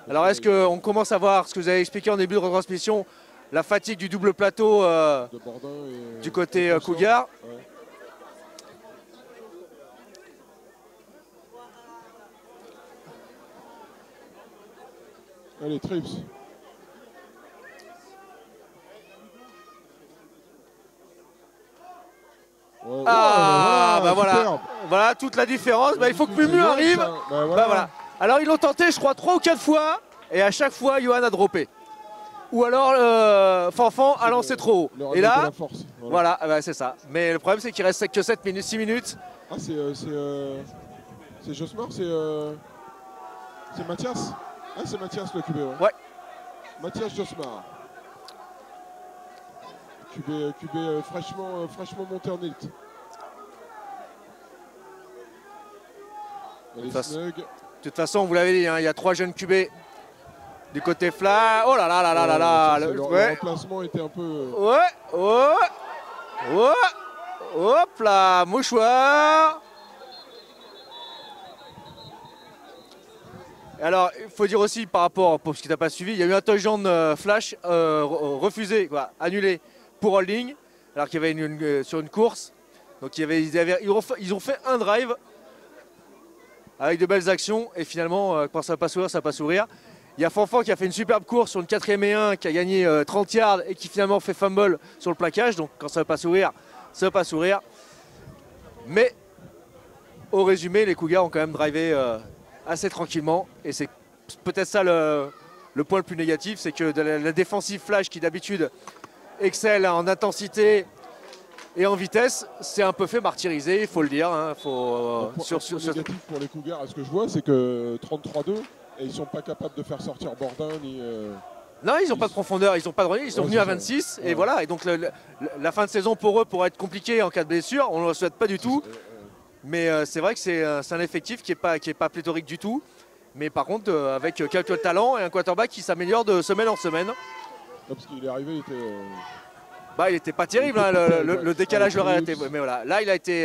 Alors est-ce qu'on commence à voir ce que vous avez expliqué en début de retransmission, la fatigue du double plateau de Bordin et du côté Cougar. Ouais. Allez, Trips. voilà, voilà toute la différence. Bah, il faut que Mumu arrive. Bah, voilà. Bah, voilà. Alors ils l'ont tenté, je crois, 3 ou 4 fois. Et à chaque fois, Johan a droppé. Ou alors Fanfan a lancé trop haut. Et là, voilà, bah, c'est ça. Mais le problème, c'est qu'il reste que 7 minutes, 6 minutes. Ah, c'est Josmar, c'est Mathias. Ah, c'est Mathias le QB, ouais. Mathias Josmar. QB fraîchement monté en élite. De toute façon, vous l'avez dit, hein, il y a 3 jeunes QB du côté Fla. Oh là là là là là là. Le remplacement était un peu. Hop là, mouchoir. Alors, il faut dire aussi par rapport, pour ce qui t'a pas suivi, il y a eu un touchdown flash refusé, quoi, annulé pour holding, alors qu'il y avait sur une course. Donc ils ont fait un drive avec de belles actions et finalement, quand ça va pas sourire, ça va pas sourire. Il y a Fanfan qui a fait une superbe course sur une 4e et 1, qui a gagné 30 yards et qui finalement fait fumble sur le plaquage. Donc quand ça va pas sourire, ça va pas sourire. Mais au résumé, les Cougars ont quand même drivé assez tranquillement. Et c'est peut-être ça le point le plus négatif, c'est que la défensive flash qui d'habitude excelle en intensité et en vitesse, c'est un peu fait martyriser, il faut le dire. Hein, négatif pour les Cougars, ce que je vois, c'est que 33-2, et ils sont pas capables de faire sortir Bordin ni. Non, ils n'ont pas de profondeur, ils n'ont pas de relier, ils sont venus à 26 et voilà. Et donc la fin de saison pour eux pourrait être compliquée en cas de blessure, on ne le souhaite pas du tout. Mais c'est vrai que c'est un effectif qui est pas pléthorique du tout. Mais par contre, avec quelques talents et un quarterback qui s'améliore de semaine en semaine. Non, parce qu'il est arrivé, il était. Bah, il n'était pas terrible, hein, le décalage l'aurait été. Mais voilà, là il a été.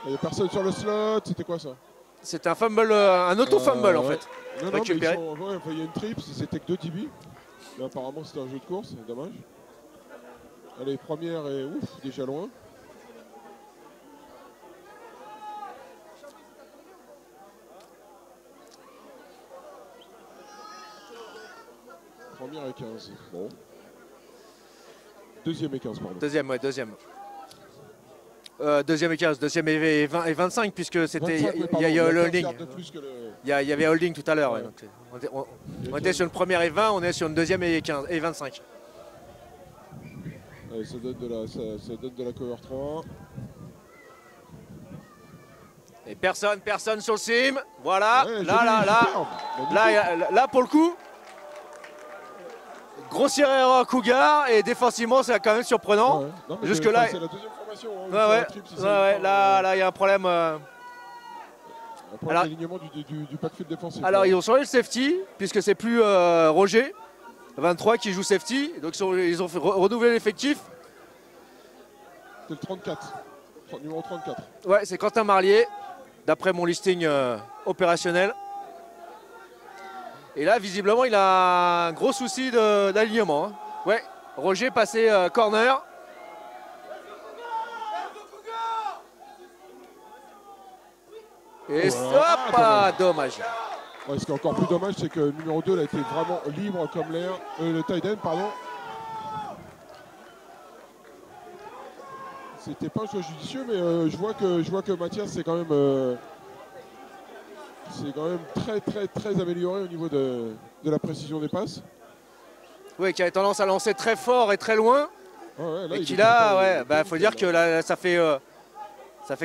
Il n'y a personne sur le slot, c'était quoi ça? C'était un fumble, un auto-fumble en fait. Non, récupéré. Il y a une trip, c'était que 2 DB. Mais apparemment c'était un jeu de course, c'est dommage. Allez, première et ouf, déjà loin. Première et 15. Bon. Deuxième et 15, pardon. Deuxième, ouais, deuxième. Deuxième et 15, deuxième et 20 et 25 puisque c'était il y a le holding. Il y avait holding tout à l'heure. Ouais. Ouais, on était sur une première et 20, on est sur une deuxième et 15 et 25. Allez, ça donne de la cover 3. Et personne sur le sim. Voilà, ouais, là pour le coup. Grossière erreur Cougar et défensivement c'est quand même surprenant. Ouais, non, jusque là. C'est la deuxième formation. Hein, là il y a un problème. Un problème d'alignement du backfield défensif. Alors ils ont changé le safety puisque c'est plus Roger 23 qui joue safety. Donc ils ont renouvelé l'effectif. C'est le 34. Numéro 34. Ouais, c'est Quentin Marlier d'après mon listing opérationnel. Et là, visiblement, il a un gros souci d'alignement. Hein. Ouais, Roger passé corner. Et dommage. Ouais, ce qui est encore plus dommage, c'est que le numéro 2 a été vraiment libre comme l'air. Le tight end, pardon. C'était pas un choix judicieux, mais je vois que Mathias, c'est quand même très amélioré au niveau de la précision des passes. Oui, qui a tendance à lancer très fort et très loin. Ouais, là, et qu'il a, faut dire que là, ça fait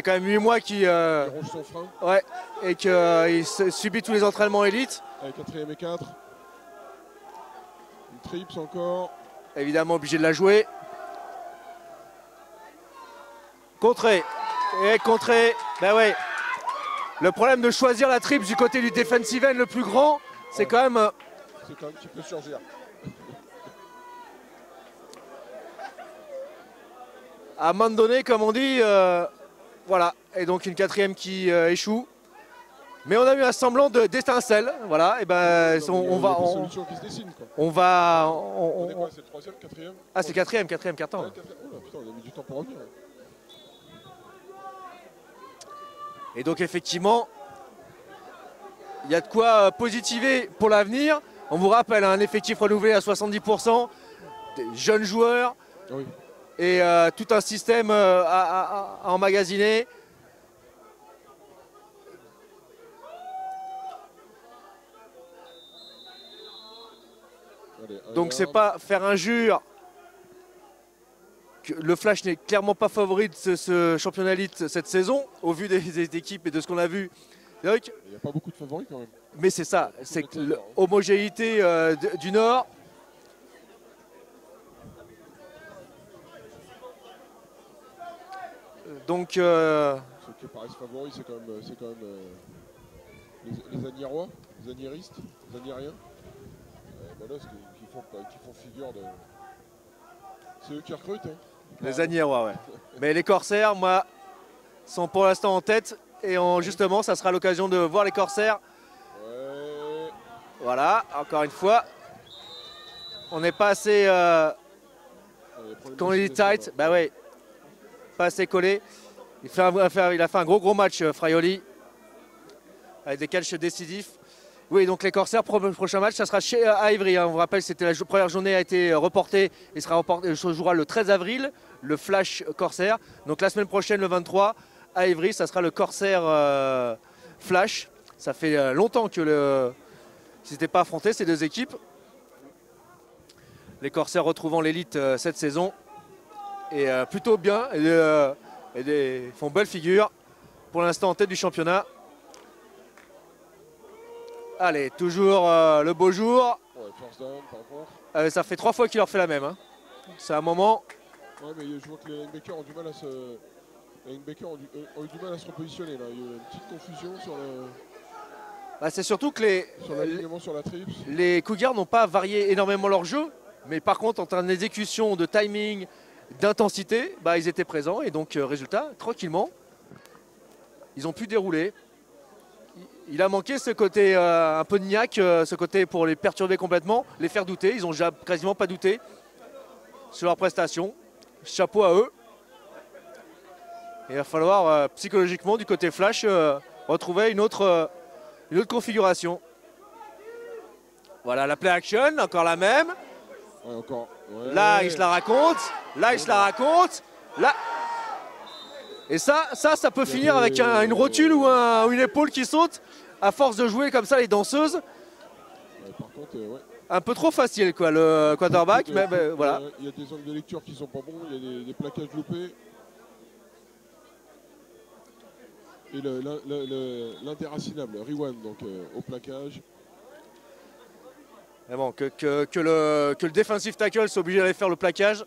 quand même 8 mois qu'il ronge son frein. Ouais, et qu'il subit tous les entraînements élites. Avec 4e et 4. Une trips encore. Évidemment obligé de la jouer. Contré. Et contré. Ben ouais. Le problème de choisir la trips du côté du defensive end le plus grand, c'est quand même. C'est quand même un petit peu surgir. À un moment donné, comme on dit, voilà. Et donc une 4e qui échoue. Mais on a eu un semblant d'étincelle, voilà. Et ben on va. On va. C'est le 3e, 4e. Ah, c'est 4e carton. Ouais, oh, putain, on a mis du temps pour revenir. Et donc effectivement, il y a de quoi positiver pour l'avenir. On vous rappelle un effectif renouvelé à 70%, des jeunes joueurs oui. et tout un système à emmagasiner. Donc c'est pas faire injure. Le Flash n'est clairement pas favori de ce championnat élite cette saison, au vu des équipes et de ce qu'on a vu. Il n'y a pas beaucoup de favoris quand même. Mais c'est ça, c'est l'homogénéité du Nord. Donc, ceux qui paraissent favoris, c'est quand même les Agniérois, les Agniéristes, les Agniériens. Voilà, qui font figure de. C'est eux qui recrutent. Hein. Les Agniérois, ouais. Mais les Corsaires, moi, sont pour l'instant en tête. Et justement, ça sera l'occasion de voir les Corsaires. Ouais. Voilà, encore une fois. On n'est pas assez. Quand on dit tight, bah ouais. Pas assez collé. Il a fait un gros match, Fraioli. Avec des catchs décisifs. Oui, donc les Corsaires, prochain match, ça sera à Ivry. Hein. On vous rappelle, c'était la première journée a été reportée. Il se jouera le 13 avril, le Flash Corsaire. Donc la semaine prochaine, le 23, à Ivry, ça sera le Corsaire Flash. Ça fait longtemps que ils n'étaient pas affrontés, ces deux équipes. Les Corsaires retrouvant l'élite cette saison. Et plutôt bien. Ils font belle figure. Pour l'instant en tête du championnat. Allez, toujours le beau jour. Ouais, first down, par contre. Ça fait 3 fois qu'il leur fait la même. Hein. C'est un moment. Ouais, mais je vois que les linebackers ont du mal à se. Les linebackers ont eu du mal à se repositionner là. Il y a eu une petite confusion sur le. Bah, c'est surtout que sur la trips. Les Cougars n'ont pas varié énormément leur jeu. Mais par contre, en termes d'exécution, de timing, d'intensité, bah, ils étaient présents. Et donc, résultat, tranquillement, ils ont pu dérouler. Il a manqué ce côté un peu de niaque, ce côté pour les perturber complètement, les faire douter. Ils n'ont quasiment pas douté sur leur prestation. Chapeau à eux. Et il va falloir psychologiquement, du côté Flash, retrouver une autre configuration. Voilà la play action, encore la même. Ouais, encore. Ouais. Là, il se la raconte. Là, il se la raconte. Là. Et ça peut finir avec une rotule ou une épaule qui saute à force de jouer comme ça les danseuses. Par contre, ouais. Un peu trop facile quoi le quarterback, mais voilà. Il y a des angles de lecture qui sont pas bons, il y a des plaquages loupés. Et l'indéracinable, rewind donc au plaquage. Mais bon, que le defensive tackle soit obligé d'aller faire le plaquage.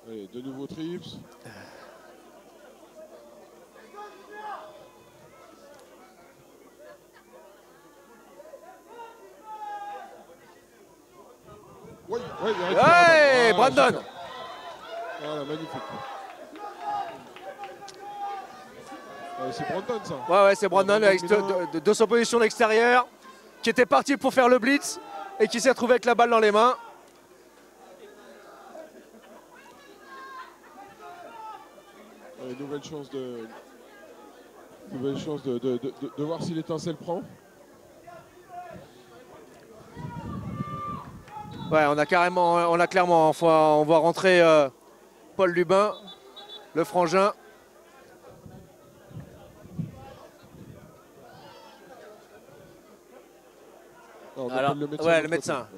Allez, de nouveaux trips. Oui, ouais, Brandon. Voilà, magnifique. C'est Brandon ça. Ouais, c'est Brandon avec de son position d'extérieur, qui était parti pour faire le blitz et qui s'est retrouvé avec la balle dans les mains. Nouvelle chance de voir si l'étincelle prend. Ouais, on a clairement, on voit rentrer Paul Lubin, le frangin. Alors, le médecin.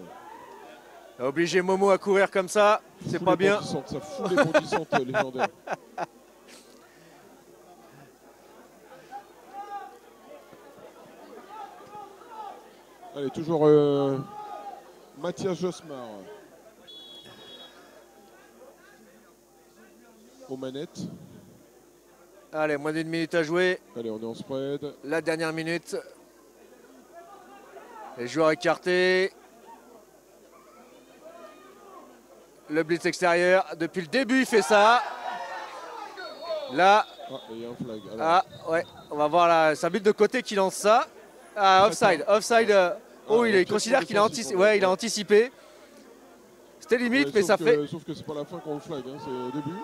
Ouais. Obligé Momo à courir comme ça, c'est pas bien. Ça fout les bondissantes légendaires. Allez, toujours Mathias Josmar aux manettes. Allez, moins d'une minute à jouer. Allez, on est en spread. La dernière minute. Les joueurs écartés. Le blitz extérieur. Depuis le début, il fait ça. Là. Ah, il y a un flag. Alors. Ah, ouais. On va voir là. C'est un but de côté qui lance ça. Ah, offside. Offside. Il considère qu'il a anticipé. Ouais, il a anticipé. C'était limite, ouais, mais ça fait. Sauf que c'est pas la fin qu'on le flag, hein, c'est au début.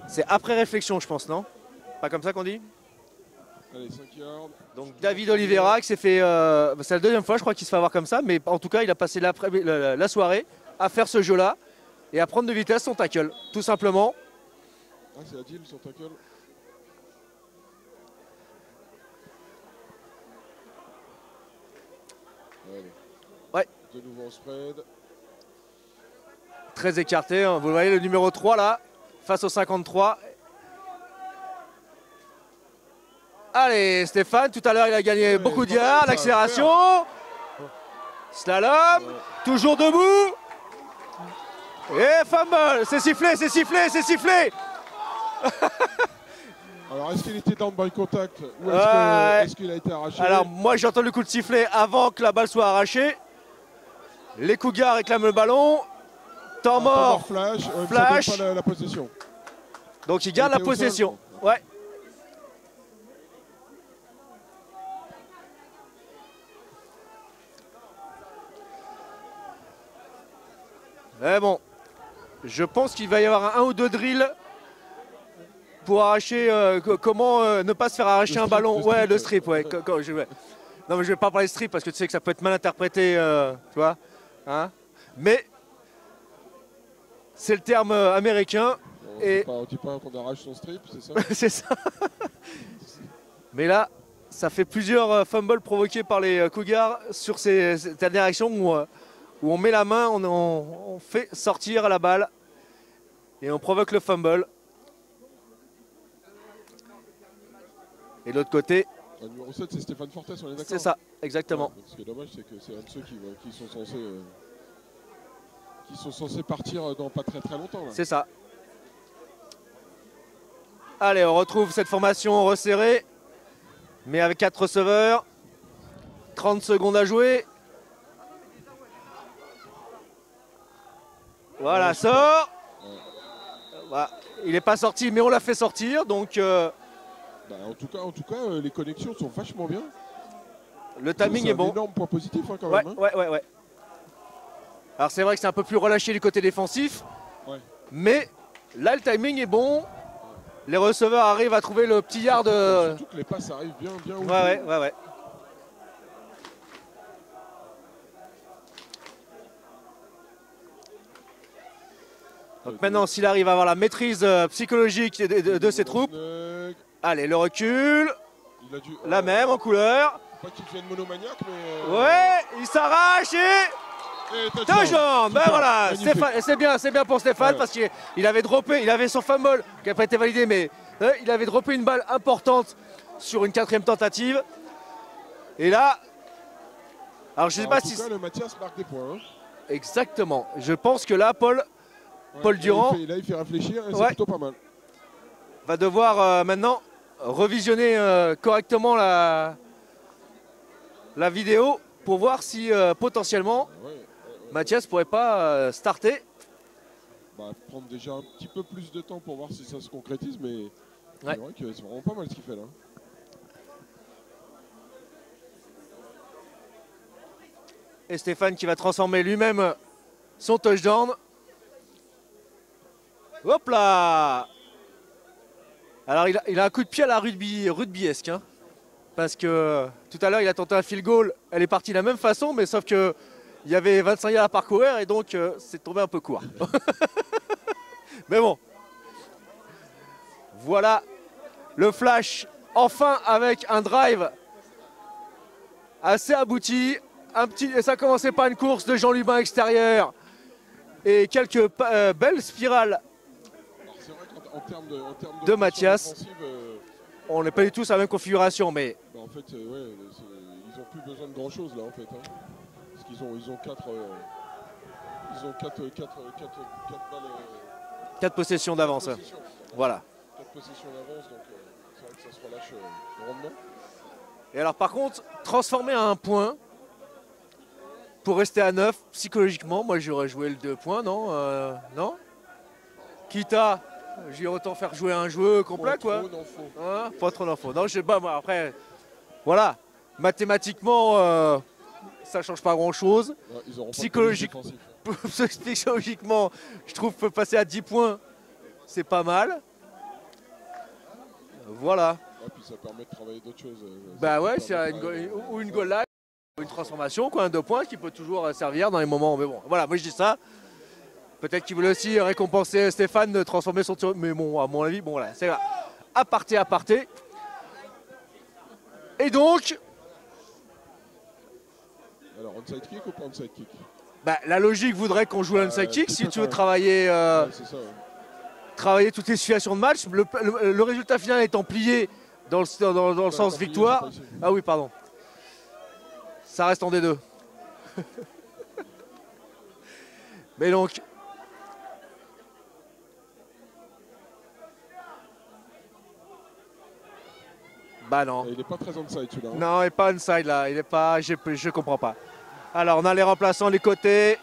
C'est après réflexion, je pense, non? Pas comme ça qu'on dit? Allez, 5 yards. Donc David Oliveira qui s'est fait. C'est la deuxième fois, je crois, qu'il se fait avoir comme ça, mais en tout cas, il a passé la soirée à faire ce jeu-là et à prendre de vitesse son tackle, tout simplement. Ah, c'est Adil, son tackle. Allez. Ouais. De nouveau en spread. Très écarté, hein. Vous voyez le numéro 3 là, face au 53. Allez, Stéphane, tout à l'heure il a gagné beaucoup de yards, l'accélération. Slalom, toujours debout. Et fumble, c'est sifflé, c'est sifflé, c'est sifflé. Alors est-ce qu'il était down by contact ou est-ce qu'il a été arraché? Alors moi j'ai entendu le coup de sifflet avant que la balle soit arrachée. Les Cougars réclament le ballon. Temps mort, flash. Flash. Ça donne pas la possession. Donc il garde la possession. Ouais. Mais bon, je pense qu'il va y avoir un ou deux drills pour arracher. Comment ne pas se faire arracher un ballon. Ouais, le strip, ouais. Non, mais je vais pas parler de strip parce que tu sais que ça peut être mal interprété, tu vois. Hein, mais c'est le terme américain. On dit pas qu'on arrache son strip, c'est ça? C'est ça. Mais là, ça fait plusieurs fumbles provoqués par les Cougars sur cette dernière action où on met la main, on fait sortir la balle et on provoque le fumble. Et de l'autre côté, le numéro 7, c'est Stéphane Fortes, on est d'accord? C'est ça, exactement. Ouais, ce qui est dommage, c'est que c'est un de ceux qui sont censés partir dans pas très longtemps. C'est ça. Allez, on retrouve cette formation resserrée, mais avec 4 receveurs. 30 secondes à jouer. Voilà, ouais, sort. Ouais. Voilà. Il n'est pas sorti, mais on l'a fait sortir, donc... en tout cas, les connexions sont vachement bien. Le timing est bon. C'est un énorme point positif quand même. Hein. Ouais. Alors c'est vrai que c'est un peu plus relâché du côté défensif, mais là le timing est bon. Les receveurs arrivent à trouver le petit yard. Surtout que les passes arrivent bien. Ouais. Donc maintenant, s'il arrive à avoir la maîtrise psychologique de ses troupes. Allez, le recul. La même en couleur. Pas qu'il devienne monomaniaque, mais... Ouais, il s'arrache et touchdown. Ben voilà, c'est bien pour Stéphane parce qu'il avait droppé, il avait son fumble qui n'a pas été validé, mais il avait droppé une balle importante sur une 4e tentative. Et là, alors je sais pas si... En tout cas, le Mathias marque des points. Hein. Exactement. Je pense que là, Paul Durand... Là, il fait réfléchir et c'est plutôt pas mal. Va devoir maintenant revisionner correctement la vidéo pour voir si potentiellement Mathias pourrait pas starter. Prendre déjà un petit peu plus de temps pour voir si ça se concrétise, mais c'est vrai que c'est vraiment pas mal ce qu'il fait là. Et Stéphane qui va transformer lui-même son touchdown. Hop là! Alors il a un coup de pied à la rugbyesque. Hein, parce que tout à l'heure il a tenté un field goal. Elle est partie de la même façon, mais sauf que il y avait 25 yards à parcourir et donc c'est tombé un peu court. Mais bon. Voilà le flash. Enfin avec un drive assez abouti. Et ça commençait par une course de Jean Lubin extérieur. Et quelques belles spirales. C'est vrai qu'en termes de Mathias, on n'est pas du tout sur la même configuration, mais... En fait, ils n'ont plus besoin de grand-chose, là, en fait. Hein. Parce qu'ils ont 4 balles... 4 possessions d'avance. Voilà. 4 possessions d'avance, donc c'est vrai que ça se relâche rondement. Et alors, par contre, transformer à un point, pour rester à 9, psychologiquement, moi, j'aurais joué le 2 points, non non. Quitte à... J'ai autant faire jouer un jeu complet, quoi. Hein, pas trop d'infos. Non, je sais pas, moi, après, voilà. Mathématiquement, ça change pas grand-chose. Psychologiquement, je trouve que passer à 10 points, c'est pas mal. Voilà. Et puis ça permet de travailler d'autres choses. Bah ouais, c'est une goal line, une transformation, quoi, un 2 points qui peut toujours servir dans les moments. Mais bon, voilà, moi je dis ça. Peut-être qu'il voulait aussi récompenser Stéphane de transformer son tir. Mais bon, à mon avis, bon voilà, c'est là. Aparté. Et donc, Alors, onside kick ou pas onside kick? Bah, la logique voudrait qu'on joue l'onside kick si tu veux travailler, c'est ça, ouais. travailler toutes les situations de match. Le résultat final étant plié dans le sens victoire. Ah oui, pardon. Ça reste en D2. Mais donc... Bah non. Et il n'est pas très onside celui-là. Hein. Non, il n'est pas onside là. Il est pas. Je comprends pas. Alors on a les remplaçants, les côtés.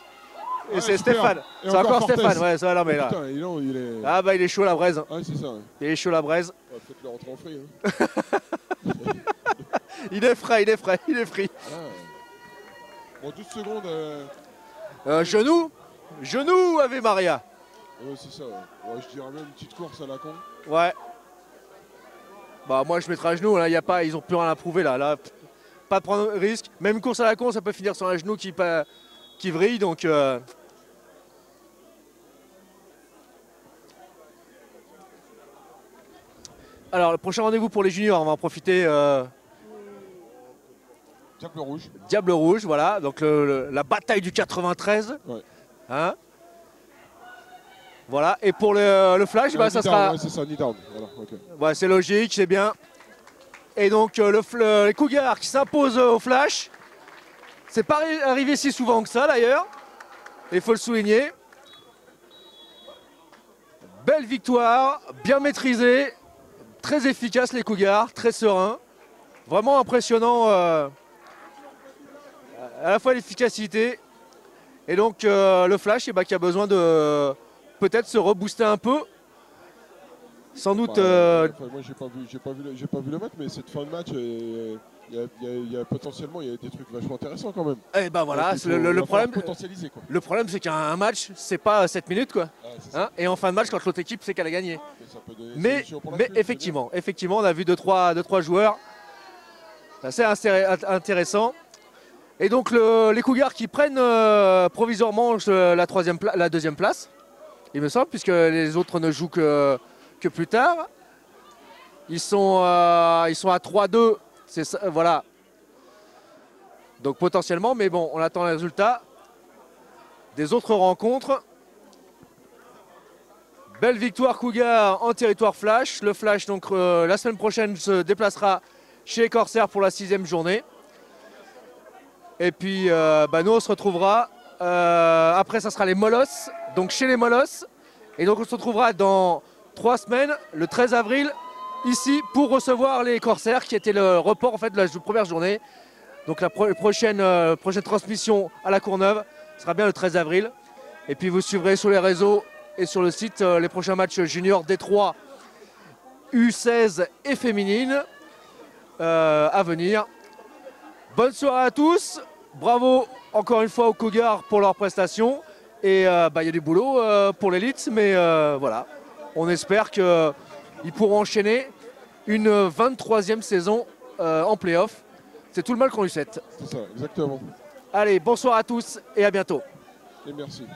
Et ouais, c'est super. Stéphane. Et C'est encore Fortes. Stéphane. Ouais, ça, non, mais là. Putain, il est... Ah bah il est chaud la braise. Ouais, c'est ça. Ouais. Il est chaud la braise. On va peut-être le rentrer en free. Hein. Il est frais, il est frais, il est free. Ah. Bon, 12 secondes. Genou, Ave Maria. Ouais, c'est ça. Ouais, je dirais même une petite course à la con. Ouais. Bah moi je mettrai à genoux, là, y a pas, ils ont plus rien à prouver là. Pas de prendre risque. Même une course à la con, ça peut finir sur un genou qui vrille, donc... Alors le prochain rendez-vous pour les juniors, on va en profiter. Diable rouge. Diable rouge, voilà. Donc la bataille du 93. Ouais. Hein, voilà. Et pour le flash, bah, ça sera... Ouais, c'est ça, knee down. Voilà, okay. Ouais, c'est logique, c'est bien. Et donc les Cougars qui s'imposent au flash. C'est pas arrivé si souvent que ça d'ailleurs. Il faut le souligner. Belle victoire, bien maîtrisée, très efficace les Cougars, très serein. Vraiment impressionnant à la fois l'efficacité et donc le flash qui a besoin de peut-être se rebooster un peu. Sans doute. Moi j'ai pas vu le match, mais cette fin de match, il y a potentiellement des trucs vachement intéressants quand même. Et ben voilà, le problème. Potentialiser, quoi. Le problème c'est qu'un match, c'est pas 7 minutes quoi. Ah, Hein, et en fin de match, quand l'autre équipe sait qu'elle a gagné. Mais suite, effectivement, on a vu 2-3 joueurs. C'est assez intéressant. Et donc les Cougars qui prennent provisoirement la deuxième place, il me semble, puisque les autres ne jouent que plus tard. Ils sont à 3-2, c'est ça, voilà. Donc potentiellement, mais bon, on attend les résultats des autres rencontres. Belle victoire Cougar en territoire flash. Le flash, donc la semaine prochaine, se déplacera chez les Corsaires pour la 6e journée. Et puis nous on se retrouvera. Après ça sera les Molosses, donc chez les Molosses. Et donc on se retrouvera dans 3 semaines, le 13 avril, ici pour recevoir les Corsaires, qui était le report en fait de la première journée. Donc la prochaine transmission à la Courneuve sera bien le 13 avril. Et puis vous suivrez sur les réseaux et sur le site les prochains matchs juniors D3, U16 et féminines à venir. Bonne soirée à tous. Bravo encore une fois aux Cougars pour leur prestation. Et il y a du boulot pour l'élite, mais voilà. On espère qu'ils pourront enchaîner une 23e saison en play-off. C'est tout le mal qu'on lui souhaite. C'est ça, exactement. Allez, bonsoir à tous et à bientôt. Et merci.